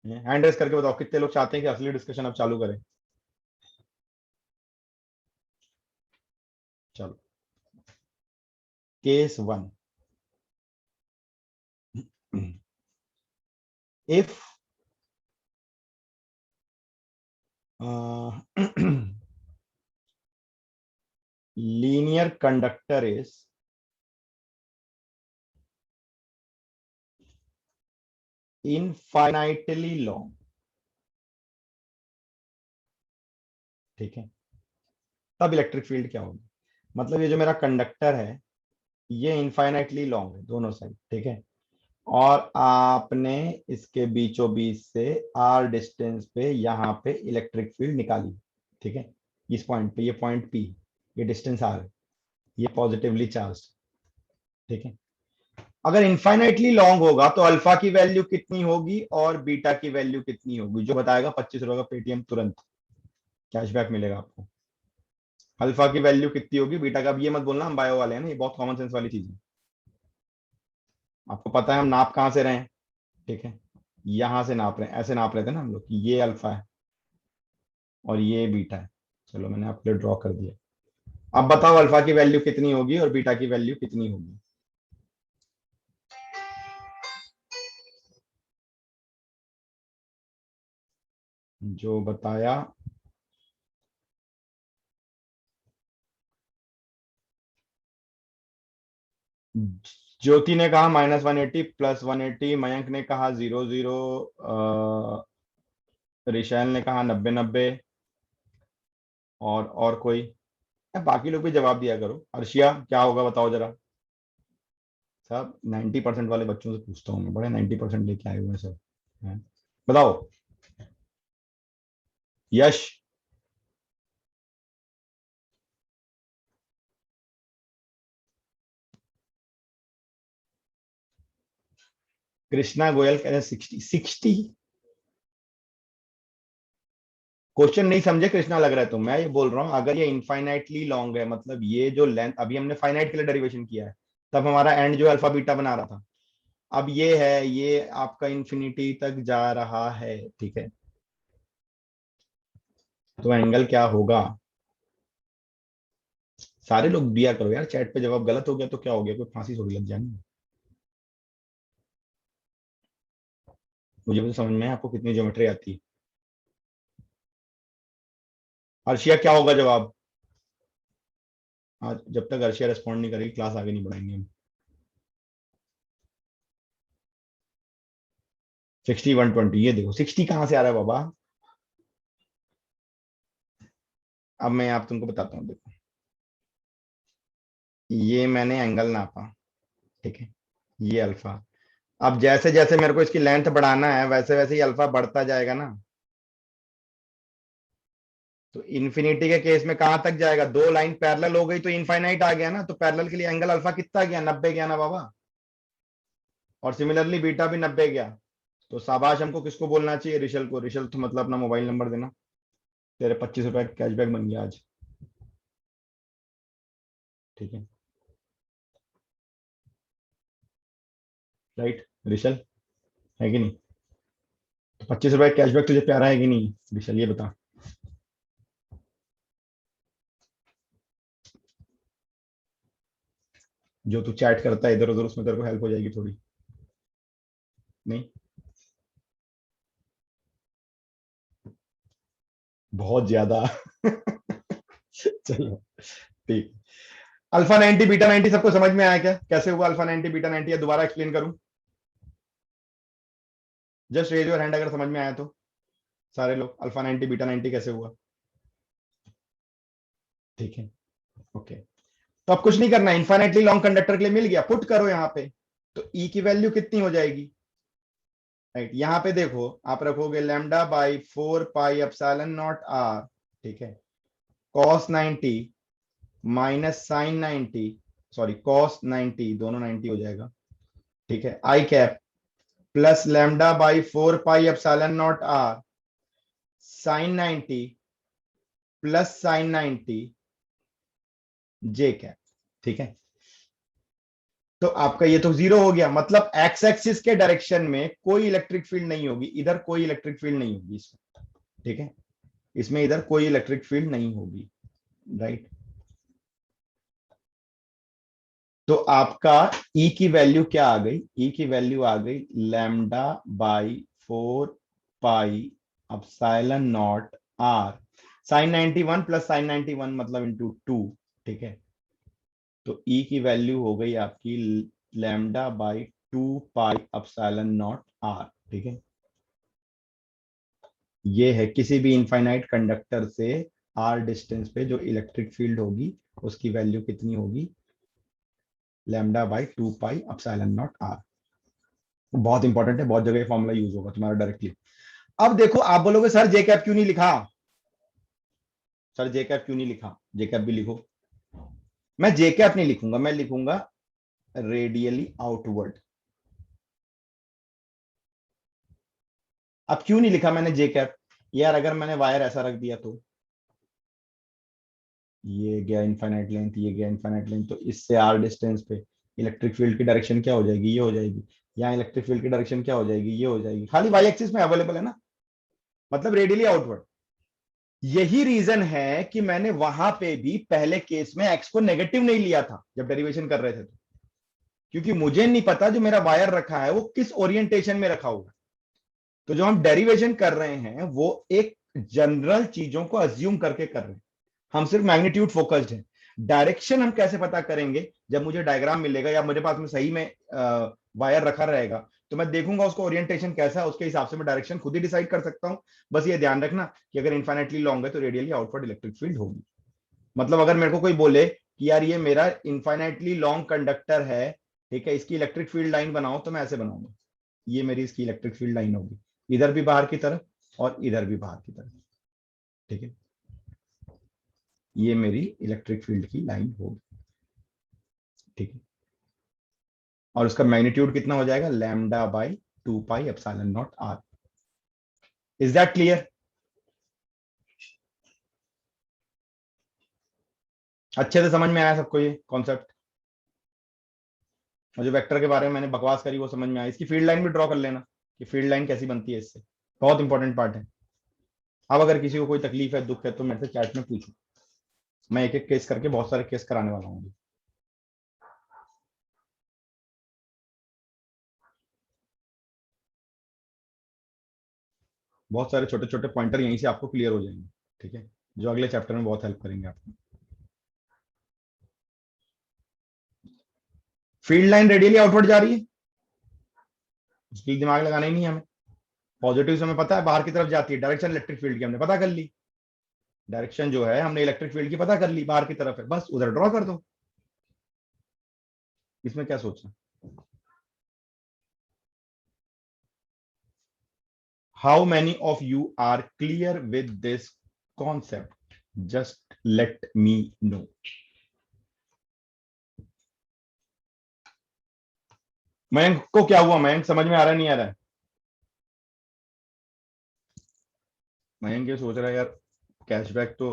हैंड रेस करके बताओ कितने लोग चाहते हैं कि असली डिस्कशन अब चालू करें। चलो, case 1। If linear conductor is infinitely long, ठीक है, तब इलेक्ट्रिक फील्ड क्या होगी। मतलब ये जो मेरा कंडक्टर है ये इनफाइनाइटली लॉन्ग है दोनों साइड, ठीक है, और आपने इसके बीचों बीच से आर डिस्टेंस पे यहाँ पे इलेक्ट्रिक फील्ड निकाली, ठीक है, इस पॉइंट पे, ये पॉइंट पी, ये डिस्टेंस आर है, ये पॉजिटिवली चार्ज, ठीक है। अगर इनफाइनाइटली लॉन्ग होगा तो अल्फा की वैल्यू कितनी होगी और बीटा की वैल्यू कितनी होगी, जो बताएगा 25 रुपए का पेटीएम तुरंत कैशबैक मिलेगा आपको। अल्फा की वैल्यू कितनी होगी, बीटा का, अब ये मत बोलना हम बायो वाले हैं ना, ये बहुत कॉमन सेंस वाली चीज है। आपको पता है हम नाप कहां से रहे हैं, ठीक है, यहां से नाप रहे हैं, ऐसे नाप रहे थे ना हम लोग कि ये अल्फा है और ये बीटा है। चलो मैंने आपके लिए ड्रॉ कर दिया। अब बताओ अल्फा की वैल्यू कितनी होगी और बीटा की वैल्यू कितनी होगी। जो बताया ज्योति ने कहा -180 +180, मयंक ने कहा 00, रिशैल ने कहा 90-90, और कोई, बाकी लोग भी जवाब दिया करो। अर्शिया क्या होगा बताओ जरा। सब 90% वाले बच्चों से पूछता हूँ मैं, बड़े 90% लेके आए हुए हैं सब, हैं? बताओ। यश, कृष्णा गोयल कह रहे 60। क्वेश्चन नहीं समझे कृष्णा, लग रहा है तो मैं ये बोल रहा हूँ अगर ये इनफाइनाइटली लॉन्ग है, मतलब ये जो लेंथ अभी हमने फाइनाइट के लिए डेरिवेशन किया है, तब हमारा एंड जो अल्फा बीटा बना रहा था, अब ये है, ये आपका इंफिनिटी तक जा रहा है, ठीक है, तो एंगल क्या होगा। सारे लोग दिया करो यार चैट पे, जवाब गलत हो गया तो क्या हो गया, कोई फांसी थोड़ी लग जानी। मुझे भी तो समझ में है आपको कितनी ज्योमेट्री आती है। अर्शिया क्या होगा जवाब। आज जब तक अर्शिया रेस्पॉन्ड नहीं करेगी क्लास आगे नहीं बढ़ाएंगे हम। 60 120, ये देखो 60 कहाँ से आ रहा है बाबा। अब मैं आप तुमको बताता हूँ, देखो ये मैंने एंगल नापा, ठीक है, ये अल्फा। अब जैसे जैसे मेरे को इसकी लेंथ बढ़ाना है वैसे वैसे ही अल्फा बढ़ता जाएगा ना, तो इन्फिनिटी के केस में कहां तक जाएगा, दो लाइन पैरेलल हो गई तो इनफाइनाइट आ गया ना, तो पैरेलल के लिए एंगल अल्फा कितना गया, 90 गया ना बाबा, और सिमिलरली बीटा भी 90 गया। तो शाबाश हमको किसको बोलना चाहिए, ऋषल को। ऋषल तो मतलब अपना मोबाइल नंबर देना, तेरे 25 रुपए कैशबैक बन गया आज, ठीक है, राइट ऋषल, है कि नहीं। तो 25 रुपए कैशबैक तुझे प्यारा है कि नहीं ऋषल, ये बता। जो तू चैट करता है इधर उधर, उसमें तेरे को हेल्प हो जाएगी थोड़ी। नहीं, बहुत ज्यादा। चलो ठीक। अल्फा 90 बीटा 90 सबको समझ में आया क्या, कैसे हुआ अल्फा 90 बीटा 90, या दोबारा एक्सप्लेन करूं। जस्ट रेज योर हैंड अगर समझ में आया तो, सारे लोग, अल्फा 90 बीटा 90 कैसे हुआ। ठीक है, ओके। तो अब कुछ नहीं करना, इन्फाइनाइटली लॉन्ग कंडक्टर के लिए मिल गया, पुट करो यहाँ पे, तो ई की वैल्यू कितनी हो जाएगी, राइट, यहाँ पे देखो आप रखोगे lambda by 4 pi epsilon naught r, ठीक है, cos 90 minus sine 90, sorry cos 90, दोनों 90 हो जाएगा, ठीक है, i cap plus lambda by 4 pi epsilon naught r sine 90 plus sine 90 j cap. ठीक है, तो आपका ये तो जीरो हो गया, मतलब एक्स एक्सिस के डायरेक्शन में कोई इलेक्ट्रिक फील्ड नहीं होगी, इधर कोई इलेक्ट्रिक फील्ड नहीं होगी इसमें। ठीक है, इसमें इधर कोई इलेक्ट्रिक फील्ड नहीं होगी, राइट। तो आपका ई की वैल्यू क्या आ गई, ई की वैल्यू आ गई lambda by 4 pi epsilon naught r sine 91 plus sine 91 मतलब इंटू 2। ठीक है, तो ई की वैल्यू हो गई आपकी lambda by 2 pi epsilon naught r. ठीक है, ये है किसी भी इनफाइनाइट कंडक्टर से आर डिस्टेंस पे जो इलेक्ट्रिक फील्ड होगी उसकी वैल्यू कितनी होगी, lambda by 2 pi epsilon naught r. बहुत इंपॉर्टेंट है, बहुत जगह फॉर्मूला यूज होगा तुम्हारा डायरेक्टली। अब देखो आप बोलोगे सर जे कैप क्यों नहीं लिखा, सर जे कैप क्यों नहीं लिखा, जे कैप भी लिखो। मैं जे कैप नहीं लिखूंगा, मैं लिखूंगा रेडियली आउटवर्ड। अब क्यों नहीं लिखा मैंने जे कैप, यार अगर मैंने वायर ऐसा रख दिया तो ये गया इनफाइनाइट लेंथ, ये गया इनफाइनाइट लेंथ, तो इससे आर डिस्टेंस पे इलेक्ट्रिक फील्ड की डायरेक्शन क्या हो जाएगी, ये हो जाएगी। यहाँ इलेक्ट्रिक फील्ड की डायरेक्शन क्या हो जाएगी, ये हो जाएगी, खाली वाई एक्सिस में अवेलेबल है ना, मतलब रेडियली आउटवर्ड। यही रीजन है कि मैंने वहां पे भी पहले केस में एक्स को नेगेटिव नहीं लिया था जब डेरिवेशन कर रहे थे, तो क्योंकि मुझे नहीं पता जो मेरा वायर रखा है वो किस ओरिएंटेशन में रखा होगा। तो जो हम डेरिवेशन कर रहे हैं वो एक जनरल चीजों को अज्यूम करके कर रहे हैं, हम सिर्फ मैग्नीट्यूड फोकस्ड है। डायरेक्शन हम कैसे पता करेंगे, जब मुझे डायग्राम मिलेगा या मुझे पास में सही में वायर रखा रहेगा, तो मैं देखूंगा उसका ओरिएंटेशन कैसा है, उसके हिसाब से मैं डायरेक्शन खुद ही डिसाइड कर सकता हूं। बस ये ध्यान रखना कि अगर इन्फाइनेटली लॉन्ग है तो रेडियली आउटवर्ड इलेक्ट्रिक फील्ड होगी। मतलब अगर मेरे को कोई बोले कि यार ये मेरा इन्फाइनेटली लॉन्ग कंडक्टर है, ठीक है, इसकी इलेक्ट्रिक फील्ड लाइन बनाओ, तो मैं ऐसे बनाऊंगा, ये मेरी इसकी इलेक्ट्रिक फील्ड लाइन होगी, इधर भी बाहर की तरफ और इधर भी बाहर की तरफ। ठीक है, ये मेरी इलेक्ट्रिक फील्ड की लाइन होगी। ठीक है, और उसका मैग्नीट्यूड कितना हो जाएगा, lambda by 2 pi epsilon naught r. Is that clear? अच्छे से समझ में आया सबको ये कॉन्सेप्ट? और जो वेक्टर के बारे में मैंने बकवास करी वो समझ में आया, इसकी फील्ड लाइन भी ड्रॉ कर लेना कि फील्ड लाइन कैसी बनती है इससे, बहुत इंपॉर्टेंट पार्ट है। अब अगर किसी को कोई तकलीफ है, दुख है, तो मेरे से चैट में पूछो, मैं एक एक केस करके बहुत सारे केस कराने वाला हूँ। बहुत सारे छोटे छोटे पॉइंटर यहीं से आपको क्लियर हो जाएंगे। ठीक है, जो अगले चैप्टर में बहुत हेल्प करेंगे आपको। फील्ड लाइन रेडियली आउटवर्ड जा रही है, उसके लिए दिमाग लगाना ही नहीं है हमें। पॉजिटिव से हमें पता है बाहर की तरफ जाती है, डायरेक्शन इलेक्ट्रिक फील्ड की हमने पता कर ली, डायरेक्शन जो है हमने इलेक्ट्रिक फील्ड की पता कर ली, बाहर की तरफ है, बस उधर ड्रॉ कर दो, इसमें क्या सोचना। How many of you are clear with this concept, just let me know. Mayank को क्या हुआ, मयंक समझ में आ रहा नहीं आ रहा है? मयंक ये सोच रहा है यार कैशबैक तो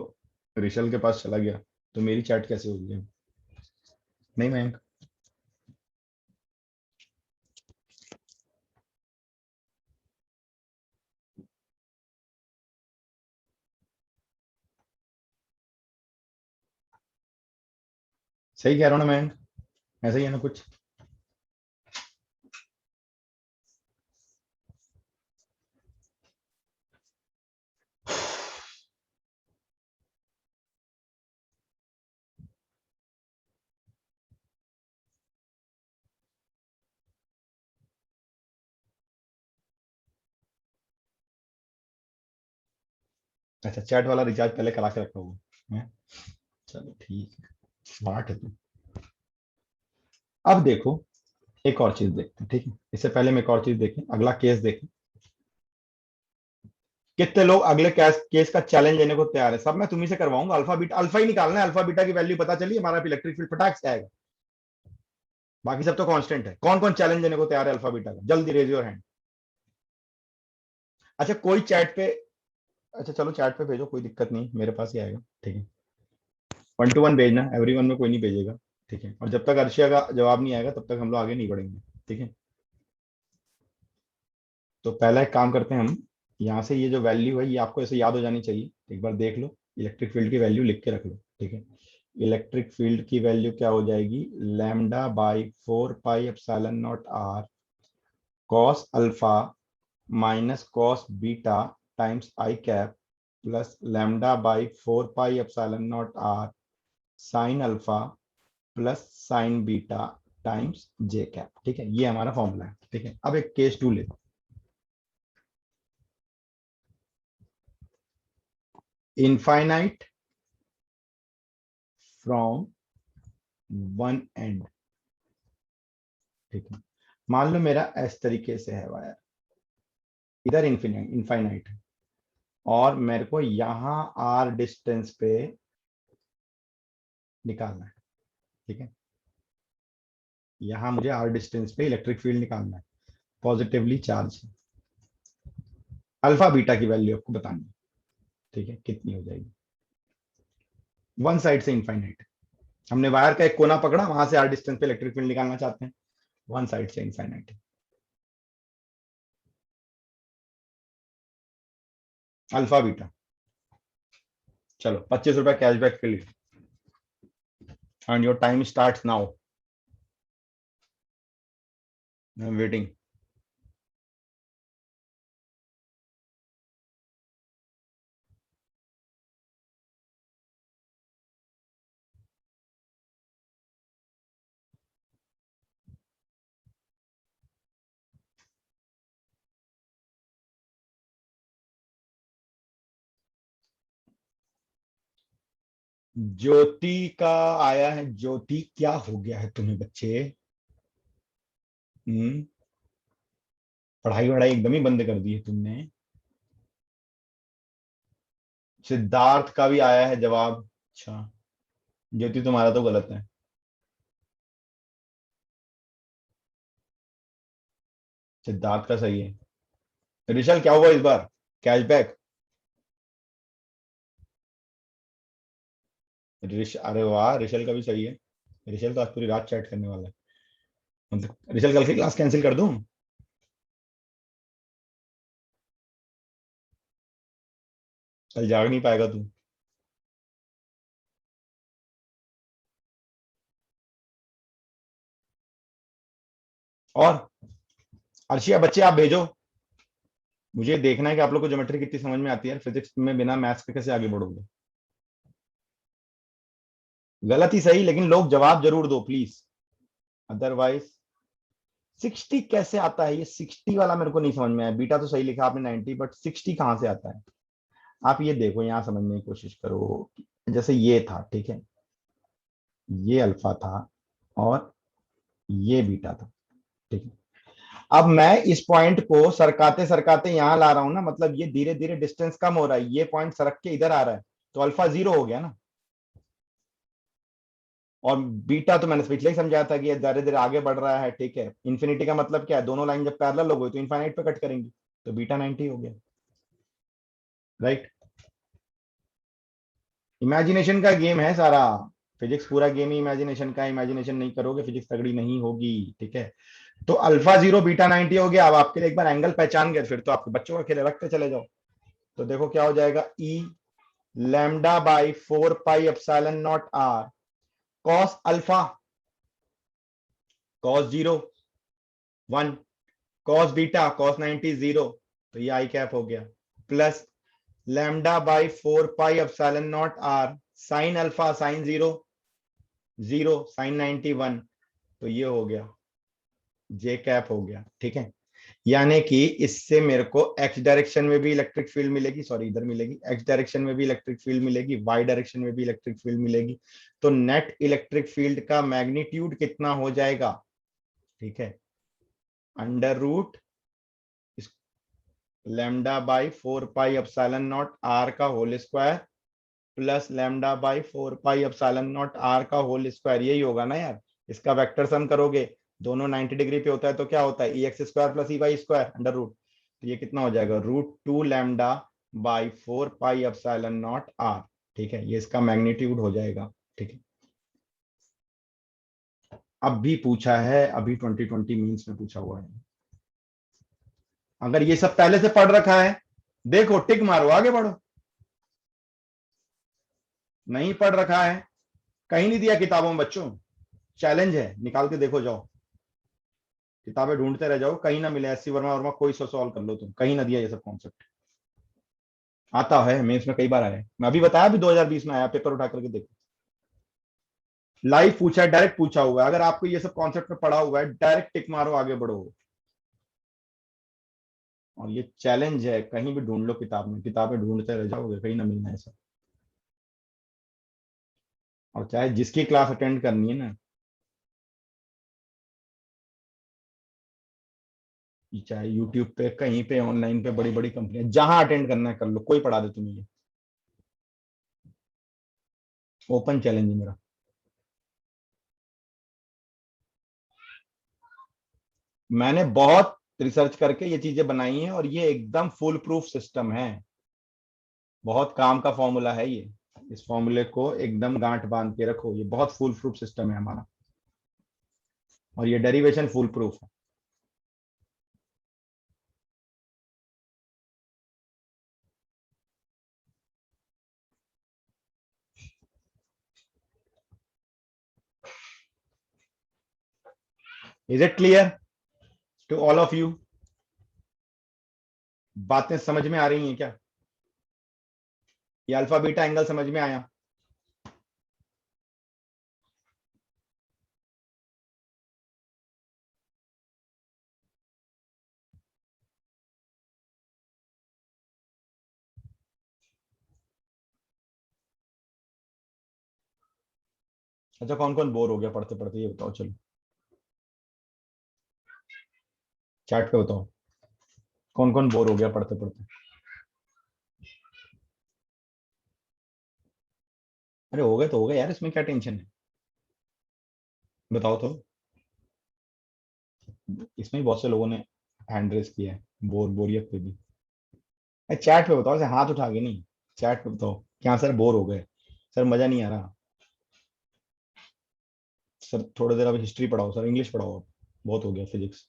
ऋषल के पास चला गया, तो मेरी चैट कैसे होगी? नहीं मयंक, सही कह रहा हूं ना मयंक, ऐसा ही है ना कुछ। अच्छा, चैट वाला रिचार्ज पहले करा के रखा हुआ है, चलो ठीक है, स्मार्ट है तू। अब देखो एक और चीज देखते हैं, ठीक है, इससे पहले हम एक और चीज देखें, अगला केस देखें। कितने लोग अगले केस का चैलेंज लेने को तैयार है? सब मैं तुम्ही से करवाऊंगा, अल्फा बीटा, अल्फा ही निकालना है, अल्फा बीटा की वैल्यू पता चली, हमारा इलेक्ट्रिक फील्ड फटाक से आएगा। बाकी सब तो कांस्टेंट है। कौन कौन चैलेंज लेने को तैयार है अल्फा बीटा का, जल्दी रेज योर हैंड। अच्छा कोई चैट पे अच्छा चलो चैट पे भेजो, कोई दिक्कत नहीं, मेरे पास ही आएगा, ठीक है। 1 to 1 भेजना, एवरीवन में कोई नहीं भेजेगा, ठीक है। और जब तक अर्शिया का जवाब नहीं आएगा तब तक हम लोग आगे नहीं बढ़ेंगे, ठीक है। तो पहला एक काम करते हैं हम, यहाँ से ये जो वैल्यू है ये आपको ऐसे याद हो जानी चाहिए, एक बार देख लो, इलेक्ट्रिक फील्ड की वैल्यू लिख के रख लो, ठीक है। इलेक्ट्रिक फील्ड की वैल्यू क्या हो जाएगी, lambda by 4 pi epsilon naught r cos alpha minus cos beta times i cap plus lambda by 4 pi epsilon naught r sine alpha plus sine beta times j cap, ठीक है। ये हमारा formula है, ठीक है। अब एक केस 2 लेते, इनफाइनाइट फ्रॉम वन एंड, ठीक है। मान लो मेरा इस तरीके से है वायर, इधर इनफिनाइट इनफाइनाइट है, और मेरे को यहां आर डिस्टेंस पे निकालना है, ठीक है। यहां मुझे आर डिस्टेंस पे इलेक्ट्रिक फील्ड निकालना है, पॉजिटिवली चार्ज है। अल्फा बीटा की वैल्यू आपको बतानी है, ठीक है, कितनी हो जाएगी। वन साइड से इनफाइनाइट, हमने वायर का एक कोना पकड़ा, वहां से आर डिस्टेंस पे इलेक्ट्रिक फील्ड निकालना चाहते हैं, वन साइड से इनफाइनाइट। अल्फा बीटा, चलो 25 रुपए कैशबैक के लिए, and your time start now, I am waiting. Jyoti का आया है, ज्योति क्या हो गया है तुम्हें बच्चे? हम्म, पढ़ाई वढ़ाई एकदम ही बंद कर दी है तुमने। सिद्धार्थ का भी आया है जवाब, अच्छा। ज्योति तुम्हारा तो गलत है। सिद्धार्थ का सही है। ऋषल क्या हुआ इस बार, कैशबैक? अरे वाह, ऋषल का भी सही है। ऋषल तो आज पूरी रात चैट करने वाला है, मतलब ऋषल कल की क्लास कैंसिल कर दूं? कल जाग नहीं पाएगा तू। और अर्शिया बच्चे आप भेजो, मुझे देखना है कि आप लोग को ज्योमेट्री कितनी समझ में आती है, फिजिक्स में बिना मैथ्स के कैसे आगे बढ़ोगे। गलत ही सही, लेकिन लोग जवाब जरूर दो प्लीज, अदरवाइज। 60 कैसे आता है, ये 60 वाला मेरे को नहीं समझ में आया। बीटा तो सही लिखा आपने 90, बट 60 कहां से आता है? आप ये देखो, यहां समझने की कोशिश करो। जैसे ये था, ठीक है, ये अल्फा था और ये बीटा था, ठीक है। अब मैं इस पॉइंट को सरकाते सरकाते यहां ला रहा हूं ना, मतलब ये धीरे धीरे डिस्टेंस कम हो रहा है, ये पॉइंट सरक के इधर आ रहा है, तो अल्फा 0 हो गया ना। और बीटा तो मैंने पिछले ही समझाया था कि ये धीरे धीरे आगे बढ़ रहा है, ठीक है। इन्फिनिटी का मतलब क्या है, दोनों लाइन जब पैरेलल हो गई तो इनफाइनाइट पे कट करेंगी, तो बीटा 90 हो गया, राइट। इमेजिनेशन का गेम है सारा, फिजिक्स पूरा गेम ही इमेजिनेशन का, इमेजिनेशन नहीं करोगे फिजिक्स तगड़ी नहीं होगी, ठीक है। तो अल्फा 0 बीटा 90 हो गया। अब आपके लिए एक बार एंगल पहचान गए, फिर तो आपके बच्चों का खेल रखते चले जाओ। तो देखो क्या हो जाएगा, E lambda by 4 pi epsilon naught r cos alpha, cos 0 1, cos beta cos 90 0, तो ये आई कैप हो गया, plus lambda by 4 pi epsilon naught r sine alpha sine 0 0 sine 91, तो ये हो गया, जे कैप हो गया, ठीक है। यानी कि इससे मेरे को एक्स डायरेक्शन में भी इलेक्ट्रिक फील्ड मिलेगी, सॉरी इधर मिलेगी, एक्स डायरेक्शन में भी इलेक्ट्रिक फील्ड मिलेगी, वाई डायरेक्शन में भी इलेक्ट्रिक फील्ड मिलेगी। तो नेट इलेक्ट्रिक फील्ड का मैग्नीट्यूड कितना हो जाएगा, ठीक है, under root lambda by 4 pi epsilon naught r का whole square plus lambda by 4 pi epsilon naught r का होल स्क्वायर, यही होगा ना यार। इसका वेक्टर सम करोगे, दोनों 90 डिग्री पे होता है, तो क्या होता है, E x square plus E y square under root, तो ये कितना हो जाएगा, √2 lambda by 4 pi epsilon naught r. ठीक है, ये इसका मैग्नीट्यूड हो जाएगा। ठीक है, अब भी पूछा है, अभी 2020 मीन्स में पूछा हुआ है। अगर ये सब पहले से पढ़ रखा है, देखो टिक मारो, आगे बढ़ो। नहीं पढ़ रखा है, कहीं नहीं दिया किताबों में बच्चों, चैलेंज है, निकाल के देखो जाओ, किताबें ढूंढते रह जाओ, कहीं ना मिले। एससी वर्मा वर्मा कोई सॉल्व कर लो तुम, कहीं ना दिया ये सब कॉन्सेप्ट। आता है मेंस में, कई बार आया है, मैं अभी बताया, भी 2020 में आया, पेपर उठा करके देखो। लाइव पूछा है, डायरेक्ट पूछा हुआ है। अगर आपको ये सब कॉन्सेप्ट में पढ़ा हुआ है, डायरेक्ट टिक मारो, आगे बढ़ो। और ये चैलेंज है, कहीं भी ढूंढ लो किताब में, किताबें ढूंढते रह जाओगे, कहीं ना मिलना है सब। और चाहे जिसकी क्लास अटेंड करनी है ना, कि चाहे यूट्यूब पे, कहीं पे, ऑनलाइन पे, बड़ी बड़ी कंपनियां, जहां अटेंड करना है कर लो, कोई पढ़ा दे तुम्हें, ये ओपन चैलेंज है मेरा। मैंने बहुत रिसर्च करके ये चीजें बनाई हैं, और ये एकदम फुल प्रूफ सिस्टम है। बहुत काम का फॉर्मूला है ये, इस फॉर्मूले को एकदम गांठ बांध के रखो, ये बहुत फुल प्रूफ सिस्टम है हमारा, और ये डेरिवेशन फुल प्रूफ है। Is it clear to all of you? बातें समझ में आ रही हैं क्या? ये अल्फा बीटा एंगल समझ में आया? अच्छा, कौन कौन बोर हो गया पढ़ते पढ़ते, ये बताओ चलो, चैट पे बताओ, कौन कौन बोर हो गया पढ़ते पढ़ते। अरे हो गए तो हो गए यार, इसमें क्या टेंशन है, बताओ तो। इसमें भी बहुत से लोगों ने हैंड रेस किया है, बोरियत पे भी। चैट पे बताओ, ऐसे हाथ उठा के नहीं, चैट पे बताओ, क्या सर बोर हो गए, सर मजा नहीं आ रहा, सर थोड़ी देर अभी हिस्ट्री पढ़ाओ, सर इंग्लिश पढ़ाओ, बहुत हो गया फिजिक्स।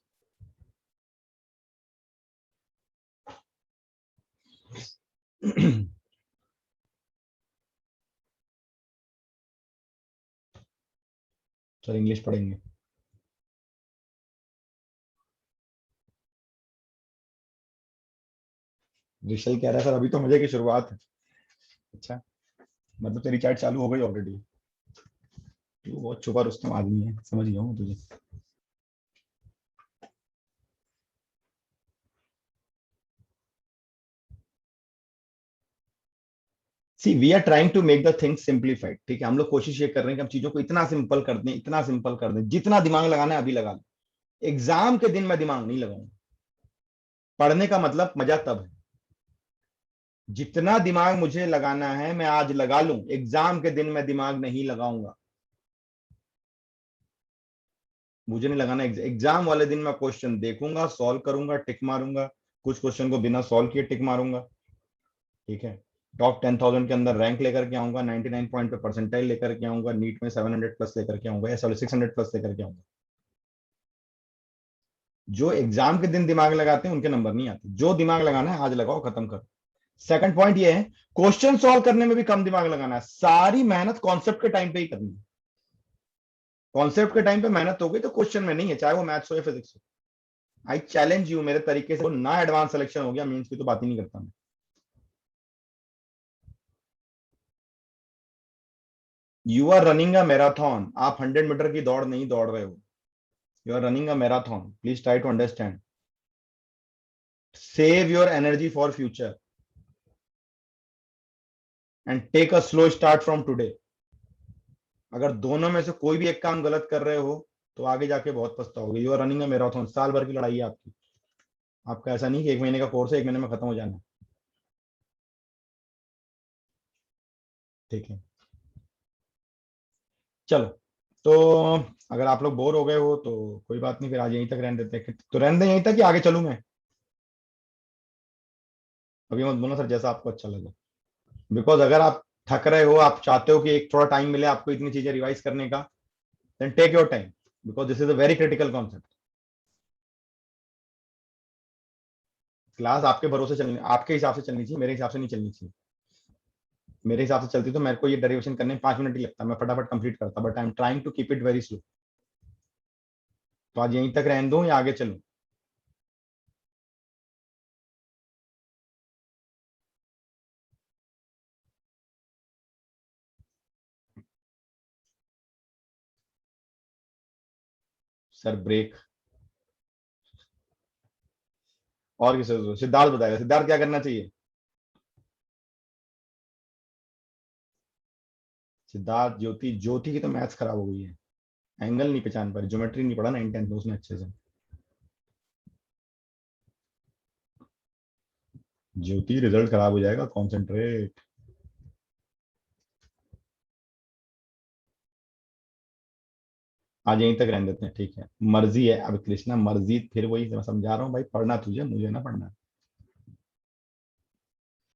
सर इंग्लिश पढ़ेंगे। विशल कह रहा है सर अभी तो मजे की शुरुआत है। अच्छा, मतलब तेरी चैट चालू हो गई ऑलरेडी? तू बहुत छुपा रुस्तम आदमी है, समझ गया हूँ तुझे। See we are trying to make the things simplified. ठीक है, हम लोग कोशिश ये कर रहे हैं कि हम चीजों को इतना सिंपल कर दें, इतना सिंपल कर दें, जितना दिमाग लगाना है अभी लगा लें। एग्जाम के दिन मैं दिमाग नहीं लगाऊंगा। पढ़ने का मतलब मजा तब है, जितना दिमाग मुझे लगाना है मैं आज लगा लूं, एग्जाम के दिन मैं दिमाग नहीं लगाऊंगा। मुझे नहीं लगाना, एग्जाम वाले दिन मैं क्वेश्चन देखूंगा, सॉल्व करूंगा, टिक मारूंगा, कुछ क्वेश्चन को बिना सॉल्व किए टिक मारूंगा। ठीक है, टॉप 10,000 के अंदर रैंक लेकर के आऊंगा, 99 पॉइंट पे परसेंटाइल लेकर के आऊंगा, नीट में 700 प्लस लेकर के आऊंगा, या सॉरी 600 प्लस लेकर के आऊंगा। जो एग्जाम के दिन दिमाग लगाते हैं उनके नंबर नहीं आते, जो दिमाग लगाना है आज लगाओ, खत्म करो। सेकंड पॉइंट ये है, क्वेश्चन सॉल्व करने में भी कम दिमाग लगाना है, सारी मेहनत कॉन्सेप्ट के टाइम पे ही करनी है। कॉन्सेप्ट के टाइम पे मेहनत हो गई तो क्वेश्चन में नहीं है, चाहे वो मैथ्स हो या फिजिक्स हो। आई चैलेंज यू, मेरे तरीके से ना एडवांस सिलेक्शन हो गया, मीन्स की तो बात ही नहीं करता मैं। You are running a marathon, आप 100 मीटर की दौड़ नहीं दौड़ रहे हो, you are running a marathon, please try to understand. Save your energy for future and take a slow start from today. अगर दोनों में से कोई भी एक काम गलत कर रहे हो तो आगे जाके बहुत पछताओगे। You are running a marathon, साल भर की लड़ाई है आपकी। आपका ऐसा नहीं कि 1 महीने का कोर्स है, 1 महीने में खत्म हो जाना है। ठीक है, चलो। तो अगर आप लोग बोर हो गए हो तो कोई बात नहीं, फिर आज यहीं तक रहने देते हैं, तो रहने दें यहीं तक कि आगे चलूं मैं? अभी मत बोलना सर, जैसा आपको अच्छा लगे। बिकॉज अगर आप थक रहे हो, आप चाहते हो कि एक थोड़ा टाइम मिले आपको इतनी चीजें रिवाइज करने का, then take your time, because this is a very critical concept. Class आपके भरोसे चलनी, आपके हिसाब से चलनी चाहिए, मेरे हिसाब से नहीं चलनी चाहिए। मेरे हिसाब से चलती तो मेरे को ये डेरिवेशन करने में 5 मिनट ही लगता, मैं फटाफट कंप्लीट करता, but I am trying to keep it very slow. तो आज यहीं तक रहने दूं या आगे चलूं? Sir break. और किसी को? सिद्धार्थ बताएगा, सिद्धार्थ क्या करना चाहिए? सिद्धार्थ, ज्योति, ज्योति की तो मैथ्स खराब हो गई है, एंगल नहीं पहचान पा रही, ज्योमेट्री नहीं पढ़ा ना इंटेंथ में उसने अच्छे से। ज्योति रिजल्ट खराब हो जाएगा, कॉन्सेंट्रेट। आज यहीं तक रहने देते हैं, ठीक है, मर्जी है अब कृष्णा, मर्जी, फिर वही मैं समझा रहा हूँ भाई, पढ़ना तुझे, मुझे ना पढ़ना।